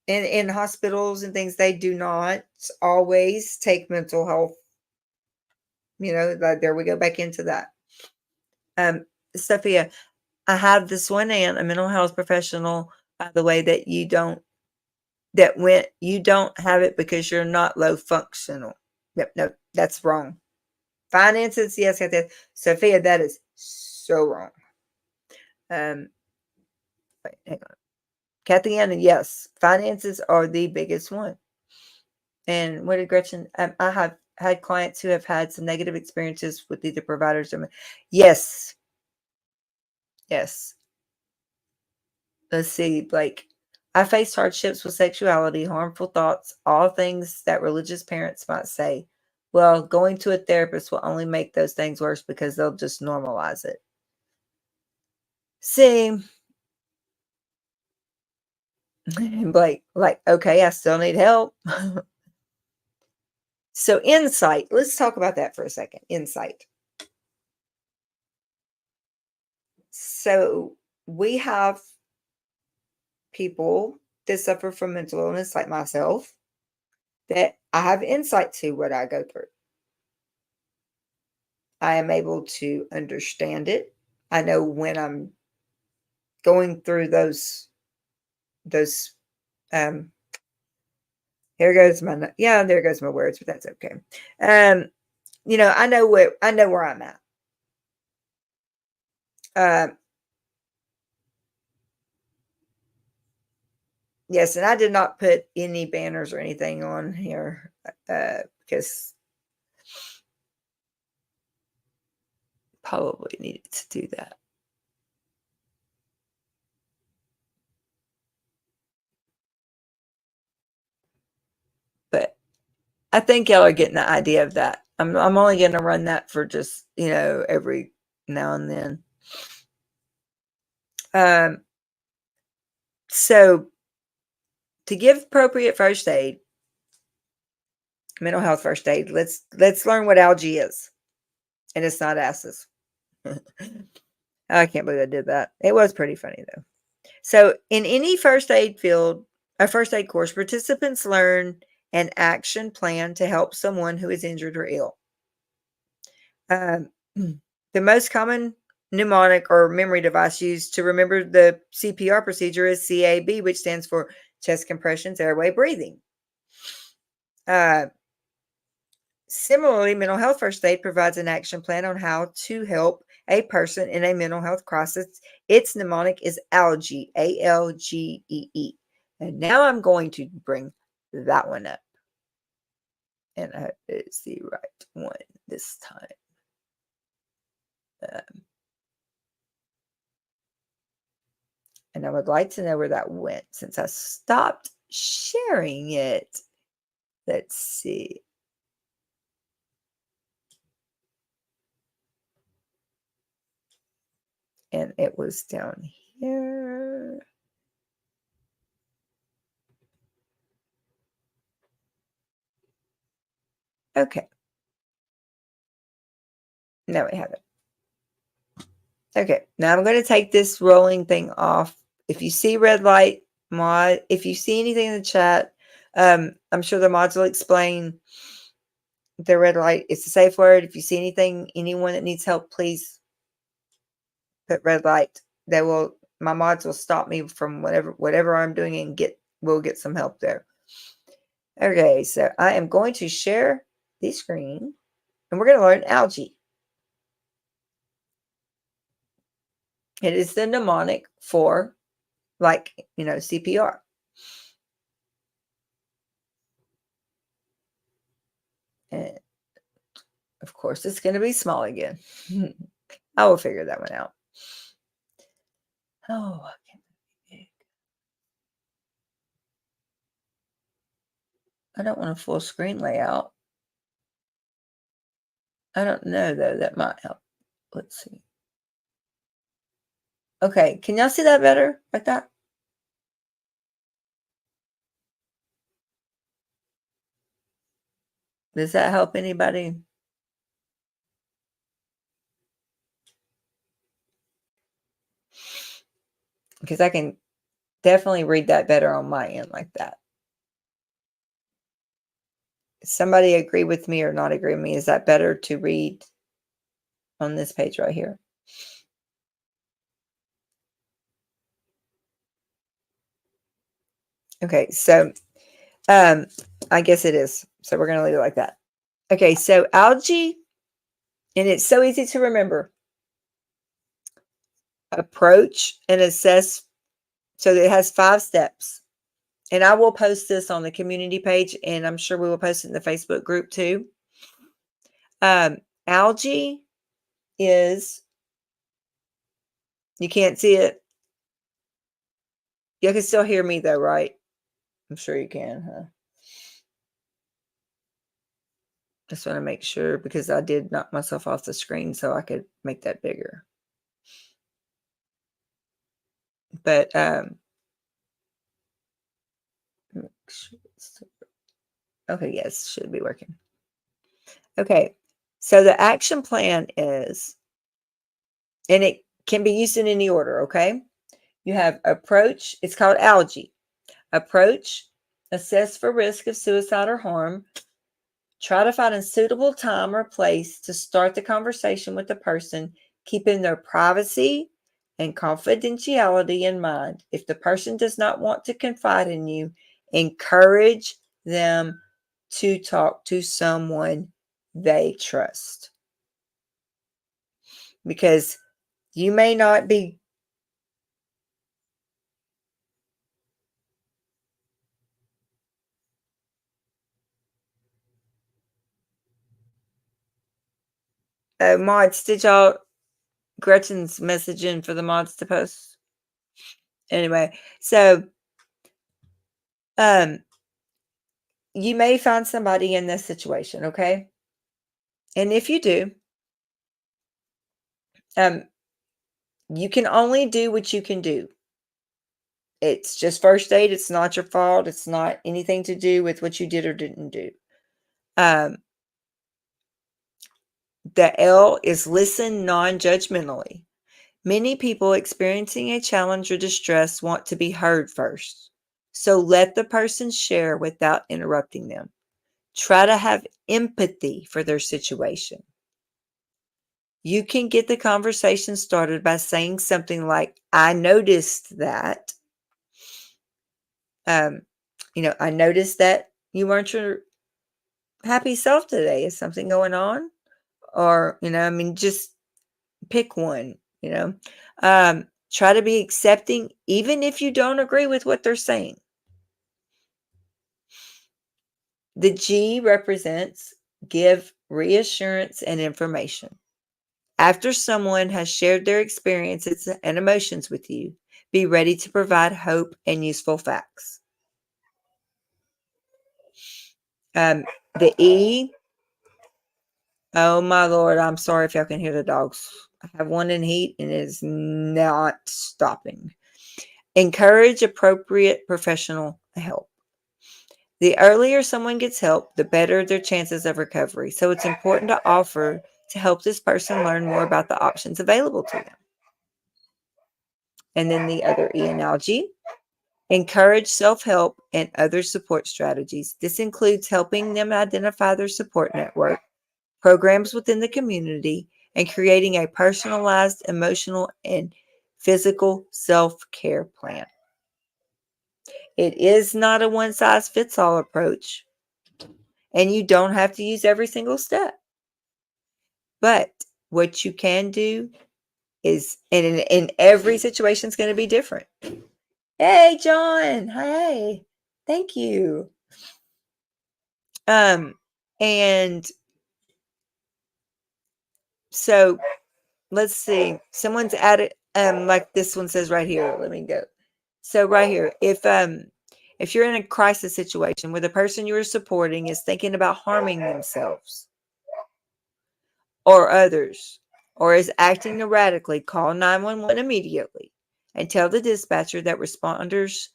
in hospitals and things, they do not always take mental health. You know, there we go back into that. Sophia, I have this one aunt, a mental health professional, by the way, that you don't have it because you're not low functional. Yep, no, that's wrong. Finances, yes, Sophia, that is so wrong. Wait, hang on. Kathy Ann, yes, finances are the biggest one. And what did Gretchen? I have had clients who have had some negative experiences with either providers or yes, yes. Let's see, Blake. I faced hardships with sexuality, harmful thoughts, all things that religious parents might say. Well, going to a therapist will only make those things worse because they'll just normalize it. See, Blake, like, okay, I still need help. So, insight. Let's talk about that for a second. Insight. So, we have people that suffer from mental illness, like myself, that I have insight to what I go through. I am able to understand it. I know when I'm going through those here goes my there goes my words, but that's okay. You know, I know where I'm at. Yes, and I did not put any banners or anything on here because probably needed to do that. But I think y'all are getting the idea of that. I'm only going to run that for just, you know, every now and then. So to give appropriate first aid, mental health first aid, let's learn what algae is. And it's not asses. I can't believe I did that. It was pretty funny though. So in any first aid field, a first aid course, participants learn an action plan to help someone who is injured or ill. The most common mnemonic or memory device used to remember the CPR procedure is CAB, which stands for chest compressions, airway, breathing. Similarly, mental health first aid provides an action plan on how to help a person in a mental health crisis. Its mnemonic is ALGEE, ALGEE. And now I'm going to bring that one up. And it's the right one this time. And I would like to know where that went since I stopped sharing it. Let's see. And it was down here. Okay. Now we have it. Okay. Now I'm going to take this rolling thing off. If you see red light, mod, if you see anything in the chat, I'm sure the mods will explain the red light. It's a safe word. If you see anything, anyone that needs help, please put red light. My mods will stop me from whatever I'm doing and we'll get some help there. Okay, so I am going to share the screen and we're going to learn algae. It is the mnemonic for, like, CPR. And of course, it's going to be small again. I will figure that one out. Oh, I can't be big. I don't want a full screen layout. I don't know, though. That might help. Let's see. Okay, can y'all see that better like that? Does that help anybody? Because I can definitely read that better on my end like that. Somebody agree with me or not agree with me? Is that better to read on this page right here? Okay, so I guess it is. So we're going to leave it like that. Okay, so algae, and it's so easy to remember. Approach and assess. So it has 5 steps. And I will post this on the community page, and I'm sure we will post it in the Facebook group too. Algae is, you can't see it. You can still hear me though, right? I'm sure you can, huh? Just want to make sure because I did knock myself off the screen so I could make that bigger. But okay, yes, should be working. Okay, so the action plan is, and it can be used in any order, okay? You have approach, it's called algae. Approach, assess for risk of suicide or harm, try to find a suitable time or place to start the conversation with the person, keeping their privacy and confidentiality in mind. If the person does not want to confide in you, encourage them to talk to someone they trust. Because you may not be mods, did y'all Gretchen's messaging for the mods to post? Anyway, so you may find somebody in this situation, okay? And if you do, you can only do what you can do. It's just first aid. It's not your fault. It's not anything to do with what you did or didn't do. The L is listen non-judgmentally. Many people experiencing a challenge or distress want to be heard first. So let the person share without interrupting them. Try to have empathy for their situation. You can get the conversation started by saying something like, I noticed that. I noticed that you weren't your happy self today. Is something going on? Or, just pick one, try to be accepting, even if you don't agree with what they're saying. The G represents give reassurance and information. After someone has shared their experiences and emotions with you, be ready to provide hope and useful facts. The E, oh my Lord, I'm sorry if y'all can hear the dogs. I have one in heat and it is not stopping. Encourage appropriate professional help. The earlier someone gets help, the better their chances of recovery. So it's important to offer to help this person learn more about the options available to them. And then the other E analogy, encourage self help and other support strategies. This includes helping them identify their support network, programs within the community, and creating a personalized emotional and physical self care plan. It is not a one size fits all approach, and you don't have to use every single step. But what you can do is, and in every situation, is going to be different. Hey, John. Hey, thank you. And so let's see. Someone's added, like this one says right here. Let me go. So right here, if you're in a crisis situation where the person you are supporting is thinking about harming themselves or others, or is acting erratically, call 911 immediately and tell the dispatcher that responders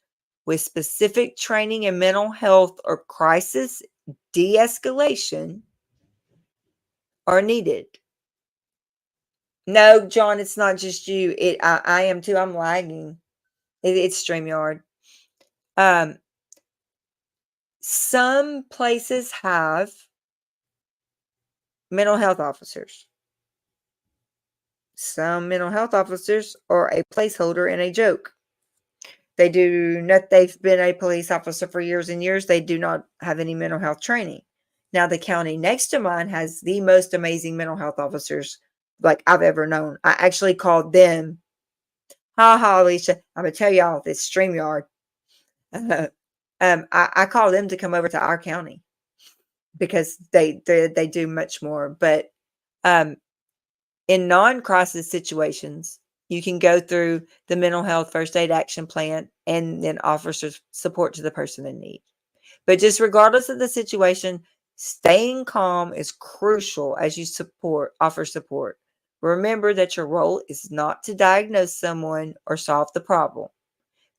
with specific training in mental health or crisis de-escalation are needed. No, John, it's not just you. I am too. I'm lagging. It's StreamYard. Some places have mental health officers. Some mental health officers are a placeholder and a joke. They do not, they've been a police officer for years and years. They do not have any mental health training. Now, the county next to mine has the most amazing mental health officers like I've ever known. I actually called them. Ha ha, Alicia. I'm going to tell y'all this StreamYard. I called them to come over to our county because they do much more. But in non-crisis situations, you can go through the mental health first aid action plan and then offer support to the person in need. But just regardless of the situation, staying calm is crucial as you offer support. Remember that your role is not to diagnose someone or solve the problem,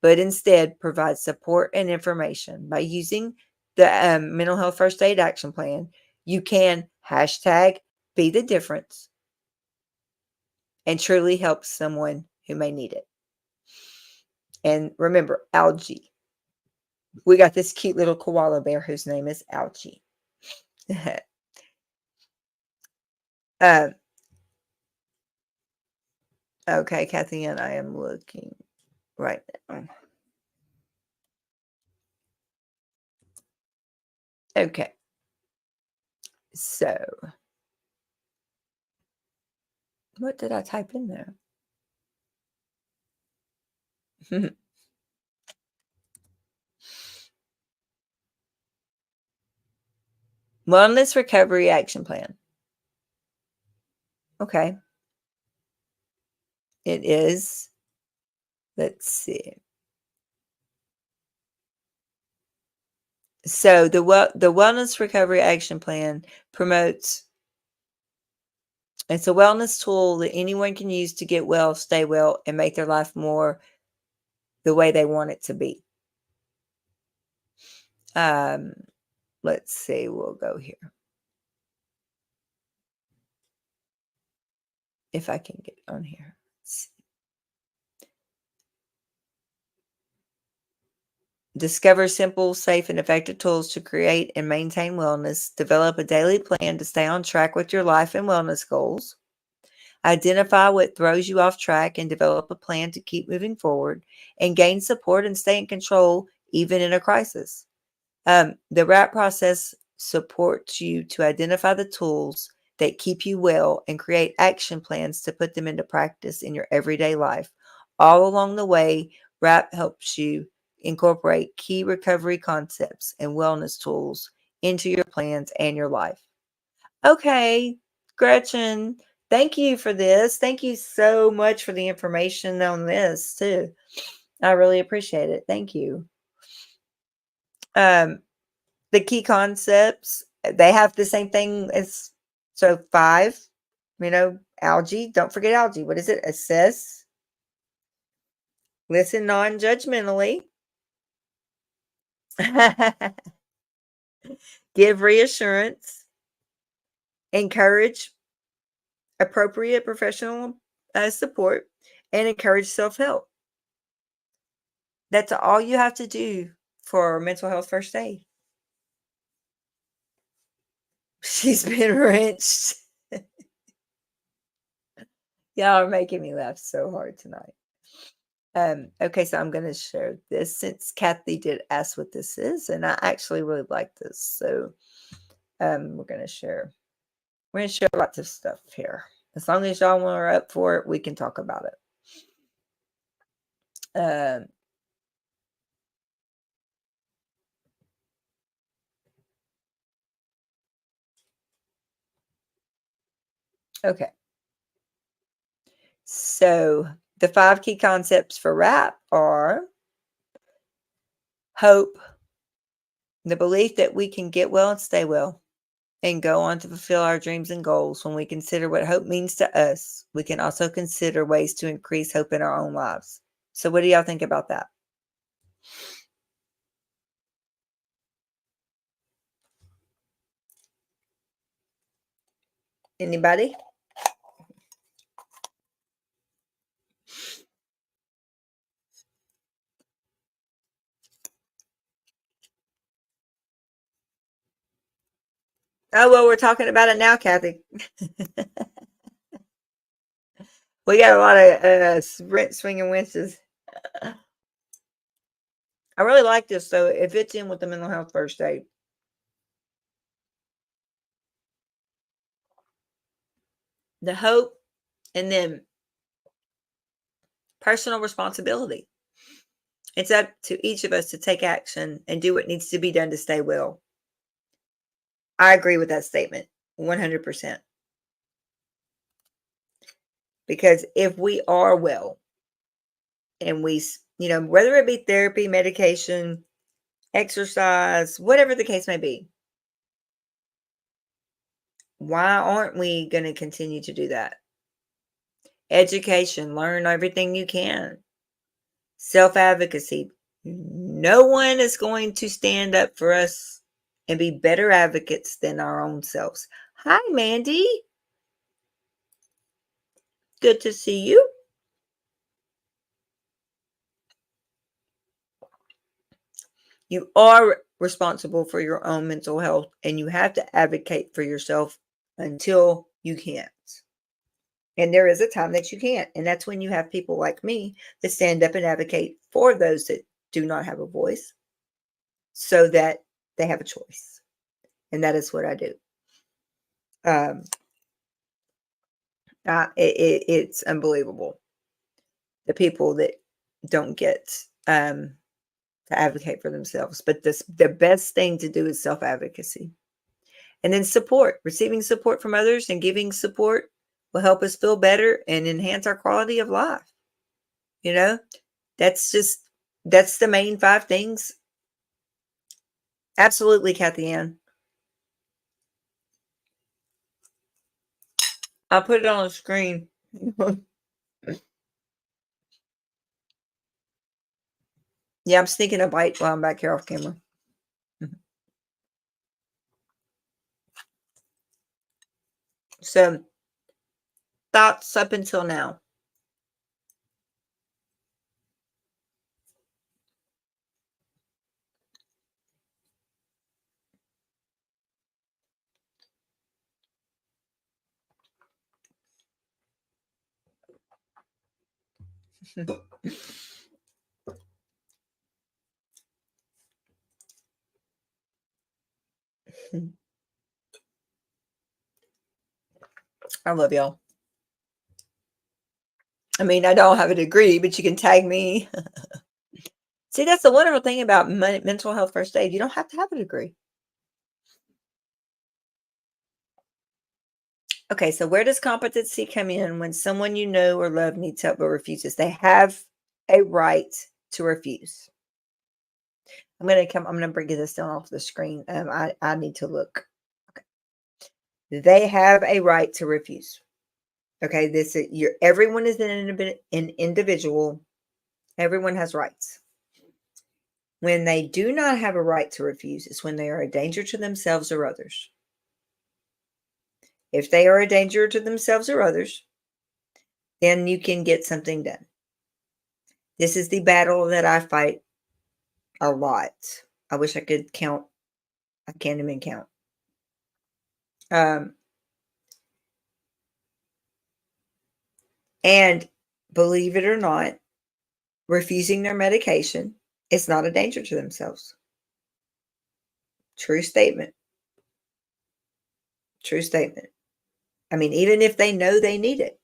but instead provide support and information. By using the mental health first aid action plan, you can hashtag be the difference and truly help someone who may need it. And remember, Algie. We got this cute little koala bear whose name is Algie. Okay, Kathy, and I am looking right now. Okay. So, what did I type in there? Wellness Recovery Action Plan. Okay. It is, let's see. So the Wellness Recovery Action Plan promotes, it's a wellness tool that anyone can use to get well, stay well, and make their life more the way they want it to be. Let's see, we'll go here. If I can get on here. Discover simple, safe, and effective tools to create and maintain wellness. Develop a daily plan to stay on track with your life and wellness goals. Identify what throws you off track and develop a plan to keep moving forward. And gain support and stay in control even in a crisis. The RAP process supports you to identify the tools that keep you well and create action plans to put them into practice in your everyday life. All along the way, RAP helps you incorporate key recovery concepts and wellness tools into your plans and your life. Okay, Gretchen, thank you for this. Thank you so much for the information on this too. I really appreciate it. Thank you. The key concepts, they have the same thing as, so 5, Algae, don't forget algae. What is it? Assess, listen non-judgmentally, give reassurance, encourage appropriate professional support, and encourage self-help. That's all you have to do for mental health first aid. She's been wrenched. Y'all are making me laugh so hard tonight. Okay, so I'm going to share this since Kathy did ask what this is, and I actually really like this. So we're going to share. We're going to share lots of stuff here. As long as y'all are up for it, we can talk about it. Okay. So the 5 key concepts for RAP are hope, the belief that we can get well and stay well and go on to fulfill our dreams and goals. When we consider what hope means to us, we can also consider ways to increase hope in our own lives. So what do y'all think about that? Anybody? Oh, well, we're talking about it now, Kathy. We got a lot of swinging winches. I really like this, so it fits in with the mental health first aid. The hope, and then personal responsibility. It's up to each of us to take action and do what needs to be done to stay well. I agree with that statement 100%. Because if we are well and we, whether it be therapy, medication, exercise, whatever the case may be, why aren't we going to continue to do that? Education, learn everything you can. Self-advocacy. No one is going to stand up for us and be better advocates than our own selves. Hi, Mandy. Good to see you. You are responsible for your own mental health, and you have to advocate for yourself until you can't. And there is a time that you can't. And that's when you have people like me that stand up and advocate for those that do not have a voice so that they have a choice. And that is what I do. It's unbelievable. The people that don't get to advocate for themselves. But the best thing to do is self-advocacy. And then support. Receiving support from others and giving support will help us feel better and enhance our quality of life. That's the main 5 things. Absolutely, Kathy Ann. I'll put it on the screen. Yeah, I'm sneaking a bite while I'm back here off camera. So, thoughts up until now. I love y'all. I mean, I don't have a degree, but you can tag me. See, that's the wonderful thing about mental health first aid. You don't have to have a degree. Okay, so where does competency come in when someone you know or love needs help but refuses? They have a right to refuse. I'm gonna bring this down off the screen. I need to look. Okay. They have a right to refuse. Okay, everyone is an individual. Everyone has rights. When they do not have a right to refuse, it's when they are a danger to themselves or others. If they are a danger to themselves or others, then you can get something done. This is the battle that I fight a lot. I wish I could count. I can't even count. Um, and believe it or not, refusing their medication is not a danger to themselves. True statement. True statement. I mean, even if they know they need it.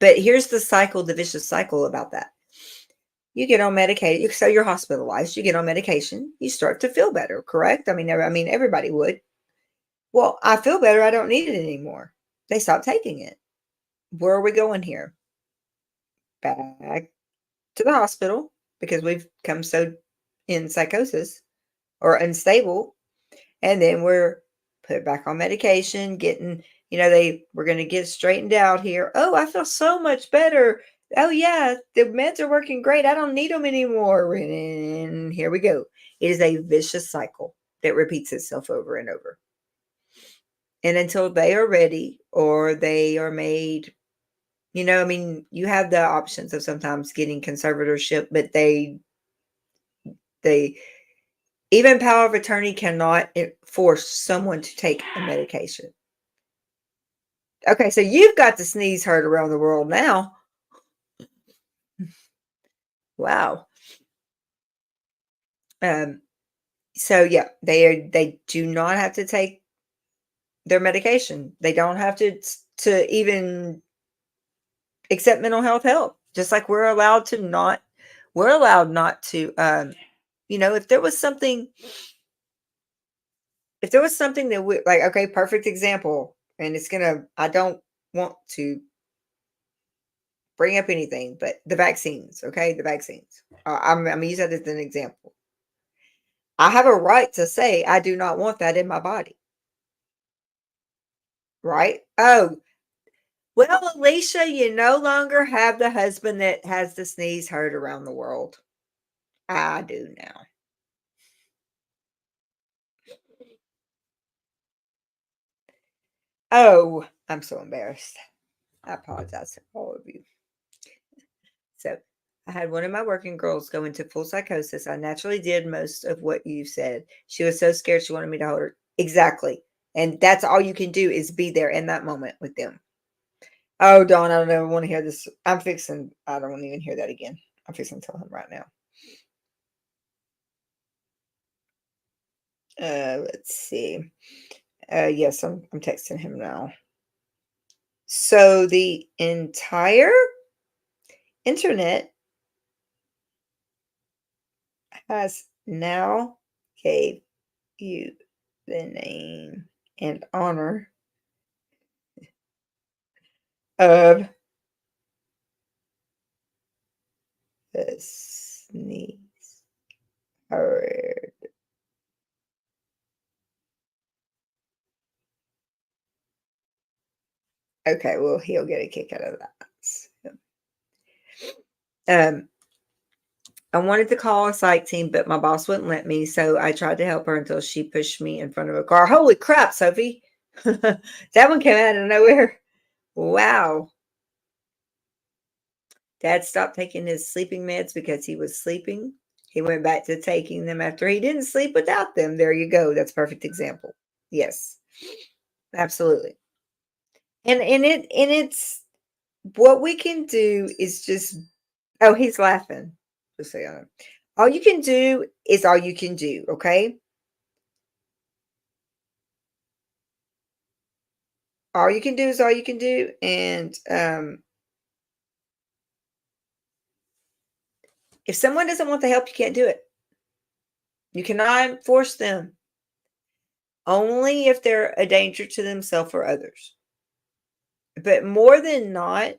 But here's the vicious cycle about that. You get on medication, so you're hospitalized, you get on medication, you start to feel better, correct? I mean, everybody would. Well, I feel better, I don't need it anymore. They stop taking it. Where are we going here? Back to the hospital because we've come so in psychosis or unstable, and then we're put back on medication, getting, we're going to get straightened out here. Oh, I feel so much better. Oh yeah, the meds are working great. I don't need them anymore. And here we go. It is a vicious cycle that repeats itself over and over. And until they are ready or they are made, you have the options of sometimes getting conservatorship, but they even power of attorney cannot force someone to take a medication. Okay, so you've got the sneeze heard around the world now. Wow. So yeah, they do not have to take their medication. They don't have to even accept mental health help. Just like we're allowed not to if there was something that we like, okay, perfect example, and I don't want to bring up anything, but the vaccines, okay, the vaccines. I'm use that as an example. I have a right to say I do not want that in my body, right? Oh, well, Alicia, you no longer have the husband that has the sneeze heard around the world. I do now. Oh, I'm so embarrassed. I apologize to all of you. So I had one of my working girls go into full psychosis. I naturally did most of what you said. She was so scared she wanted me to hold her. Exactly. And that's all you can do is be there in that moment with them. Oh, Dawn, I don't ever want to hear this. I don't want to even hear that again. I'm fixing to tell him right now. Let's see. Yes, I'm texting him now. So the entire internet has now gave you the name and honor of the sneeze heard. Okay, well, he'll get a kick out of that. So, I wanted to call a psych team, but my boss wouldn't let me, so I tried to help her until she pushed me in front of a car. Holy crap, Sophie! That one came out of nowhere. Wow. Dad stopped taking his sleeping meds because he was sleeping. He went back to taking them after he didn't sleep without them. There you go. That's a perfect example. Yes, absolutely. And it's what we can do is just, oh, he's laughing. Just so you know. All you can do is all you can do, okay? All you can do is all you can do. And if someone doesn't want the help, you can't do it. You cannot force them. Only if they're a danger to themselves or others. But more than not,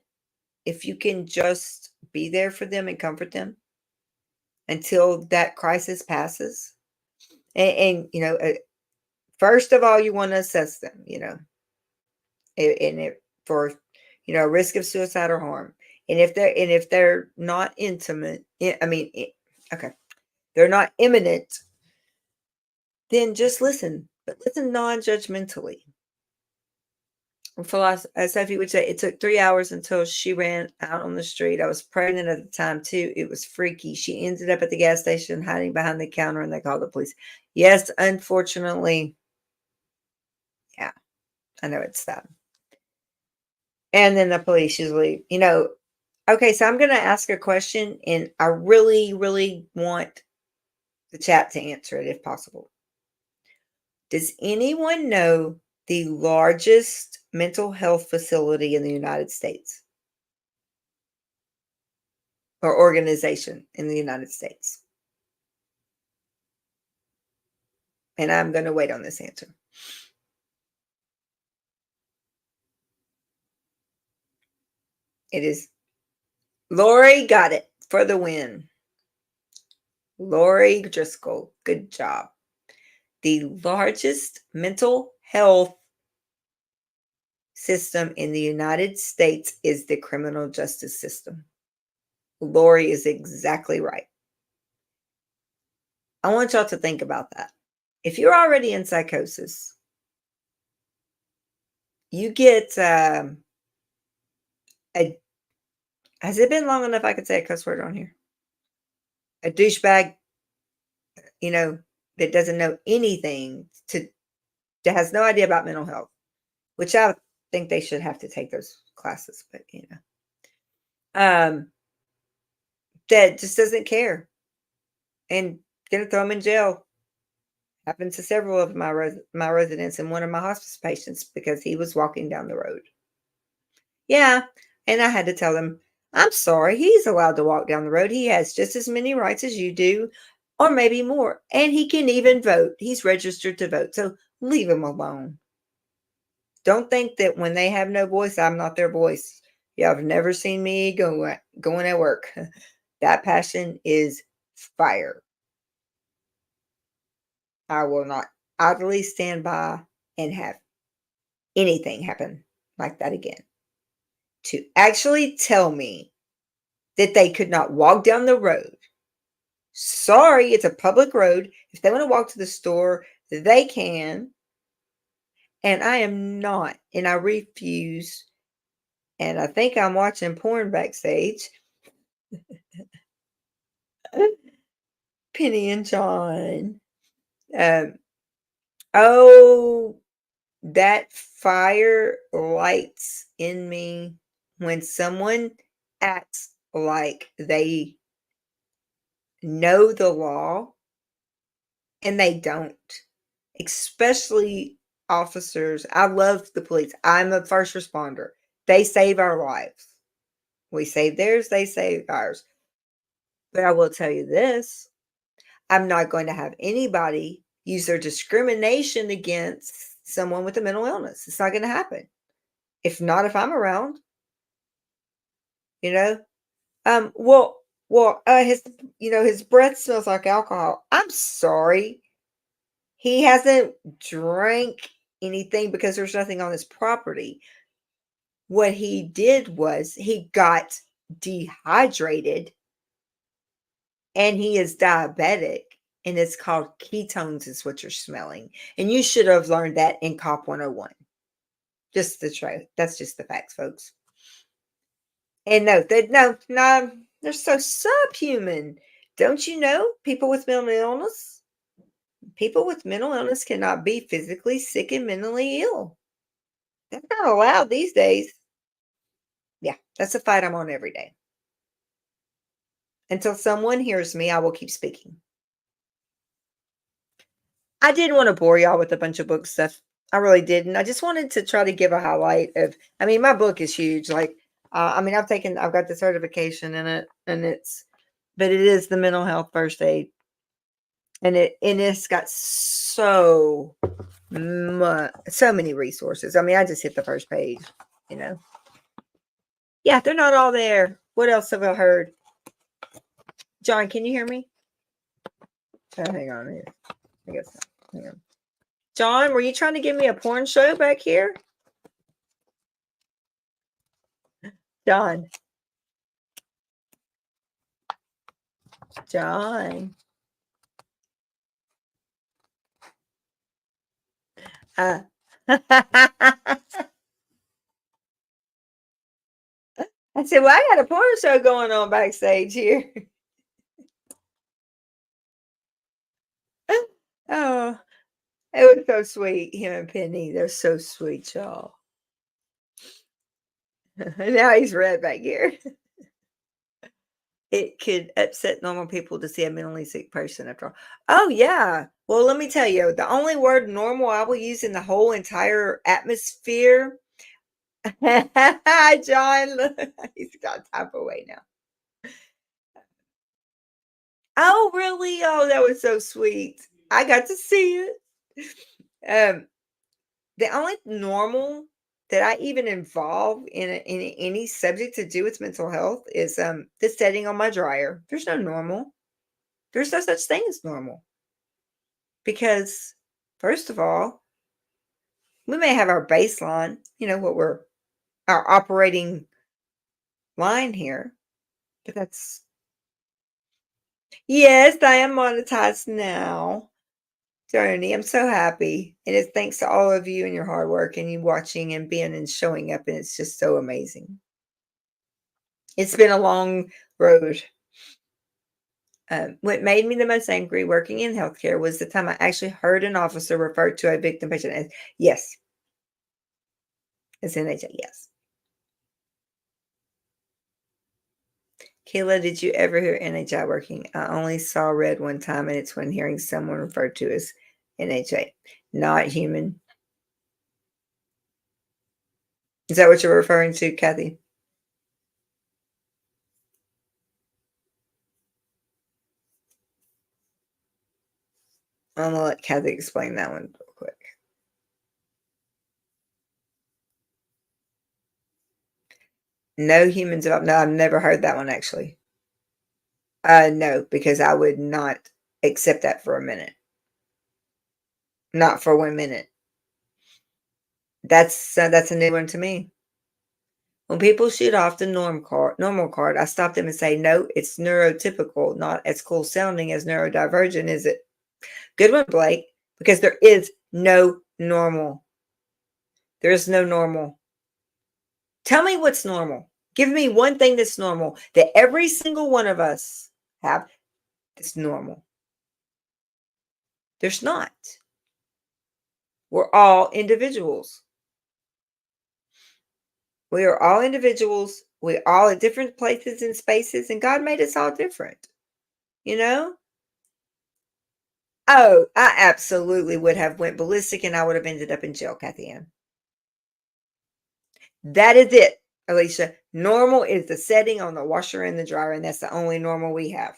if you can just be there for them and comfort them until that crisis passes. First of all, you want to assess them, and it for risk of suicide or harm. And if they're not intimate, okay, they're not imminent, then just listen, but listen non-judgmentally. Sophie would say it took 3 hours until she ran out on the street. I was pregnant at the time too. It was freaky. She ended up at the gas station hiding behind the counter and they called the police. Yes, unfortunately. Yeah, I know it's sad. And then the police usually, okay, so I'm going to ask a question and I really, really want the chat to answer it if possible. Does anyone know the largest mental health facility in the United States or organization in the United States? And I'm going to wait on this answer. It is Lori got it for the win. Lori Driscoll, good job. The largest mental health system in the United States is the criminal justice system. Lori is exactly right. I want y'all to think about that. If you're already in psychosis, you get has it been long enough I could say a cuss word on here? A douchebag, that doesn't know anything that has no idea about mental health, which I think they should have to take those classes, but that just doesn't care and gonna throw them in jail. Happened to several of my residents and one of my hospice patients because he was walking down the road. Yeah, and I had to tell them, I'm sorry, he's allowed to walk down the road. He has just as many rights as you do, or maybe more. And he can even vote. He's registered to vote. So leave him alone. Don't think that when they have no voice, I'm not their voice. Y'all have never seen me going at work. That passion is fire. I will not idly stand by and have anything happen like that again. To actually tell me that they could not walk down the road. Sorry, it's a public road. If they want to walk to the store, they can. And I am not, and I refuse. And I think I'm watching porn backstage. Penny and John. Oh, that fire lights in me when someone acts like they know the law and they don't, especially officers. I love the police. I'm a first responder. They save our lives. We save theirs, they save ours. But I will tell you this, I'm not going to have anybody use their discrimination against someone with a mental illness. It's not going to happen. If not, if I'm around, you know. His breath smells like alcohol. I'm sorry. He hasn't drank anything because there's nothing on his property. What he did was he got dehydrated and he is diabetic and it's called ketones is what you're smelling. And you should have learned that in COP 101. Just the truth. That's just the facts, folks. And no, they're so subhuman. Don't you know people with mental illness? People with mental illness cannot be physically sick and mentally ill. That's not allowed these days. Yeah, that's a fight I'm on every day. Until someone hears me, I will keep speaking. I didn't want to bore y'all with a bunch of book stuff. I really didn't. I just wanted to try to give a highlight of, my book is huge. Like, I've got the certification in it but it is the mental health first aid. And it's got so many resources. I just hit the first page, Yeah, they're not all there. What else have I heard? John, can you hear me? Hang on here. I guess. Hang on. John, were you trying to give me a porn show back here? John. John. Uh, I said, well, I got a porn show going on backstage here. Oh, it was so sweet. Him and Penny, they're so sweet, y'all. Now he's red back here. It could upset normal people to see a mentally sick person after all. Oh, yeah. Well, let me tell you, the only word normal I will use in the whole entire atmosphere. John, he's got type away now. Oh, really? Oh, that was so sweet. I got to see it. Um, the only normal that I even involve in any subject to do with mental health is the setting on my dryer. There's no normal. There's no such thing as normal. Because first of all, we may have our baseline, what we're our operating line here, but that's yes, I am monetized now. Journey, I'm so happy. And it's thanks to all of you and your hard work and you watching and being and showing up. And it's just so amazing. It's been a long road. What made me the most angry working in healthcare was the time I actually heard an officer refer to a victim patient as, yes, as NHA, yes. Keilah, did you ever hear NHI working? I only saw red one time, and it's when hearing someone referred to as NHA, not human. Is that what you're referring to, Kathy? I'm gonna let Kathy explain that one real quick. No humans involved. No, I've never heard that one actually. No, because I would not accept that for a minute. Not for 1 minute. That's a new one to me. When people shoot off the normal card, I stop them and say, no, it's neurotypical, not as cool sounding as neurodivergent, is it? Good one, Blake, because there is no normal. There is no normal. Tell me what's normal. Give me one thing that's normal that every single one of us have that's normal. There's not. We're all individuals. We are all individuals. We're all at different places and spaces, and God made us all different. You know? Oh, I absolutely would have went ballistic and I would have ended up in jail, Kathy Ann. That is it, Alicia. Normal is the setting on the washer and the dryer, and that's the only normal we have.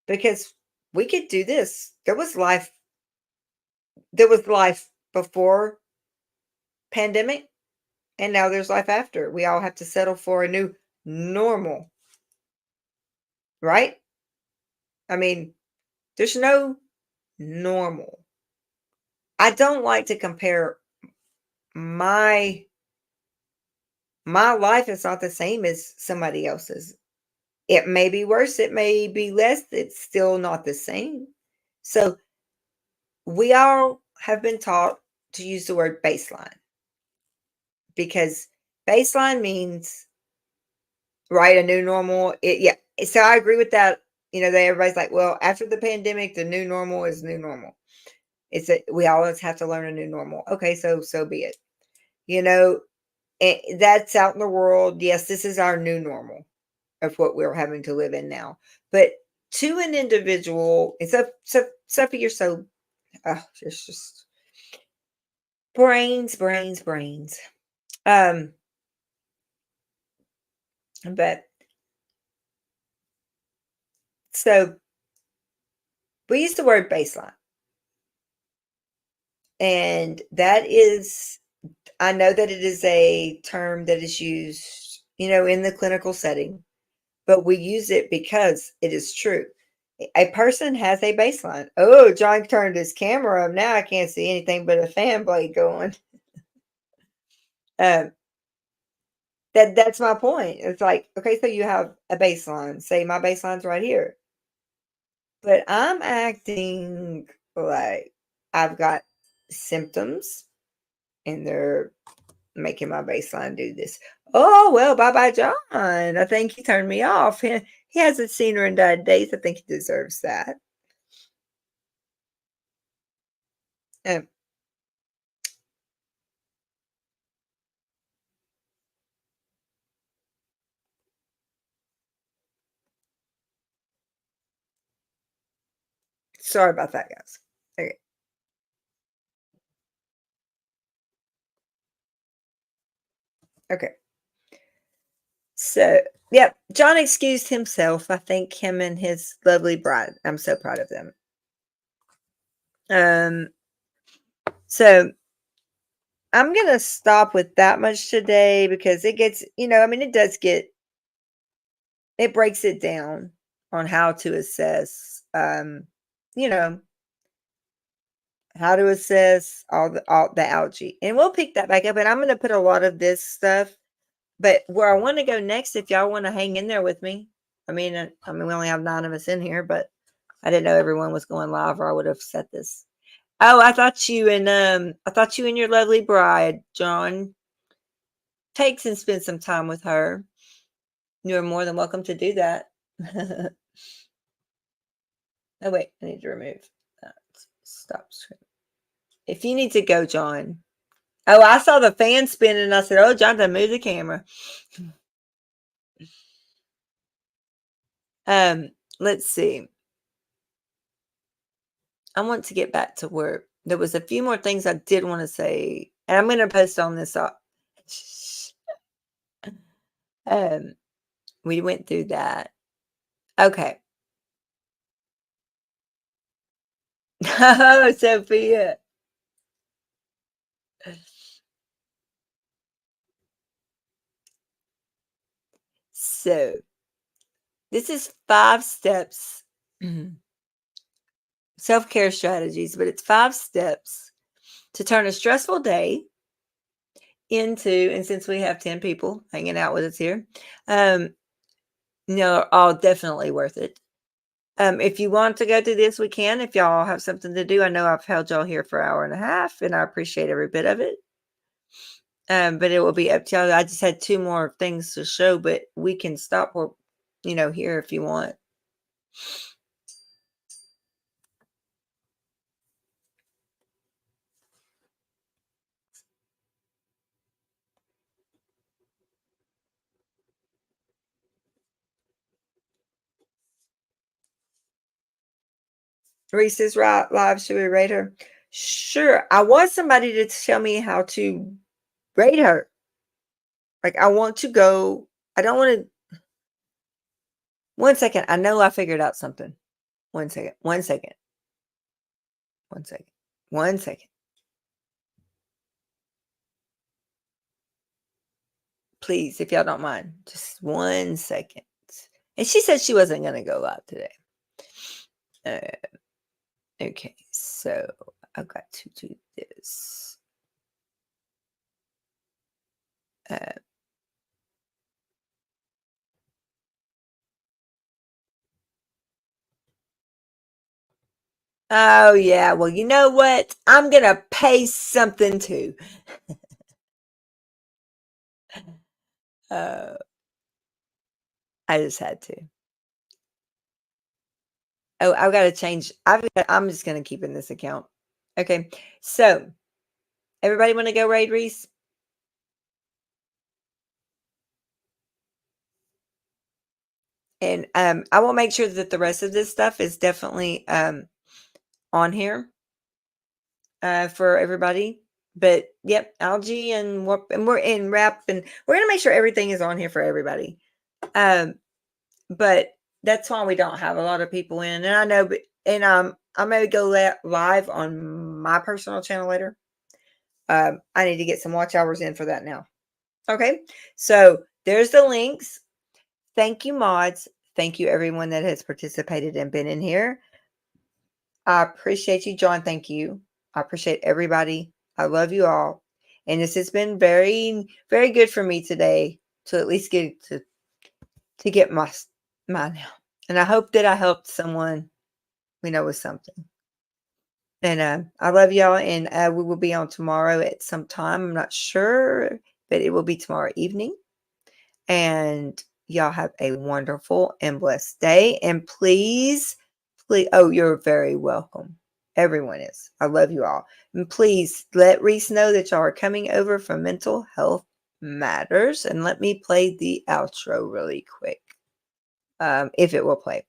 Because we could do this. There was life before pandemic, and now there's life after. We all have to settle for a new normal, right? I mean, there's no normal. I don't like to compare my life is not the same as somebody else's. It may be worse, it may be less, it's still not the same. So we all have been taught to use the word baseline because baseline means right a new normal. Yeah. So I agree with that. Everybody's like, well, after the pandemic, the new normal is new normal. It's that we always have to learn a new normal. Okay, so be it. That's out in the world. Yes, this is our new normal of what we're having to live in now. But to an individual, it's up. Sophie, you're so. It's just brains. But so we use the word baseline, and that is. I know that it is a term that is used, in the clinical setting, but we use it because it is true. A person has a baseline. Oh, John turned his camera up. Now I can't see anything but a fan blade going. Um, That's my point. It's like, okay, so you have a baseline. Say my baseline's right here. But I'm acting like I've got symptoms and they're making my baseline do this. Oh, well, bye-bye, John. I think he turned me off. He hasn't seen her in 9 days. I think he deserves that. Um, sorry about that, guys. Okay. Okay. So, yep, John excused himself. I think him and his lovely bride. I'm so proud of them. Um, so I'm gonna stop with that much today because it gets, I mean, it does get it breaks it down on how to assess, you know, how to assess all the algae. And we'll pick that back up. And I'm gonna put a lot of this stuff, but where I want to go next, if y'all want to hang in there with me. I mean, we only have 9 of us in here, but I didn't know everyone was going live, or I would have set this. Oh, I thought you and your lovely bride, John, takes and spend some time with her. You're more than welcome to do that. Oh wait, I need to remove that. Stop screen. If you need to go, John. Oh, I saw the fan spinning and I said, "Oh, Jonathan, move the camera." Let's see. I want to get back to work. There was a few more things I did want to say, and I'm going to post on this. Um, we went through that. Okay. Oh, Sophia. So this is 5 steps, self-care strategies, but it's 5 steps to turn a stressful day into, and since we have 10 people hanging out with us here, all definitely worth it. If you want to go through this, we can. If y'all have something to do, I know I've held y'all here for an hour and a half, and I appreciate every bit of it. But it will be up to y'all. I just had 2 more things to show, but we can stop here if you want. Reese's live, should we rate her? Sure. I want somebody to tell me how to rate her. Like, I want to go. I don't want to. 1 second. I know I figured out something. 1 second. 1 second. 1 second. 1 second. Please, if y'all don't mind, just 1 second. And she said she wasn't going to go live today. Okay, so I've got to do this. Oh, yeah. Well, you know what? I'm going to pay something too. I just had to. Oh, I've got to change. I'm just going to keep in this account. Okay. So, everybody want to go raid Reese? And I will make sure that the rest of this stuff is definitely on here for everybody. But yep, algae and we're in wrap, and we're gonna make sure everything is on here for everybody. But that's why we don't have a lot of people in. And I know, I may go live on my personal channel later. I need to get some watch hours in for that now. Okay, so there's the links. Thank you, mods. Thank you, everyone that has participated and been in here. I appreciate you, John. Thank you. I appreciate everybody. I love you all. And this has been very, very good for me today. to at least get to get mine out. And I hope that I helped someone, with something. And I love y'all, and we will be on tomorrow at some time. I'm not sure, but it will be tomorrow evening. And y'all have a wonderful and blessed day. And please, oh, you're very welcome. Everyone is. I love you all. And please let Reese know that y'all are coming over for Mental Health Matters. And let me play the outro really quick, if it will play.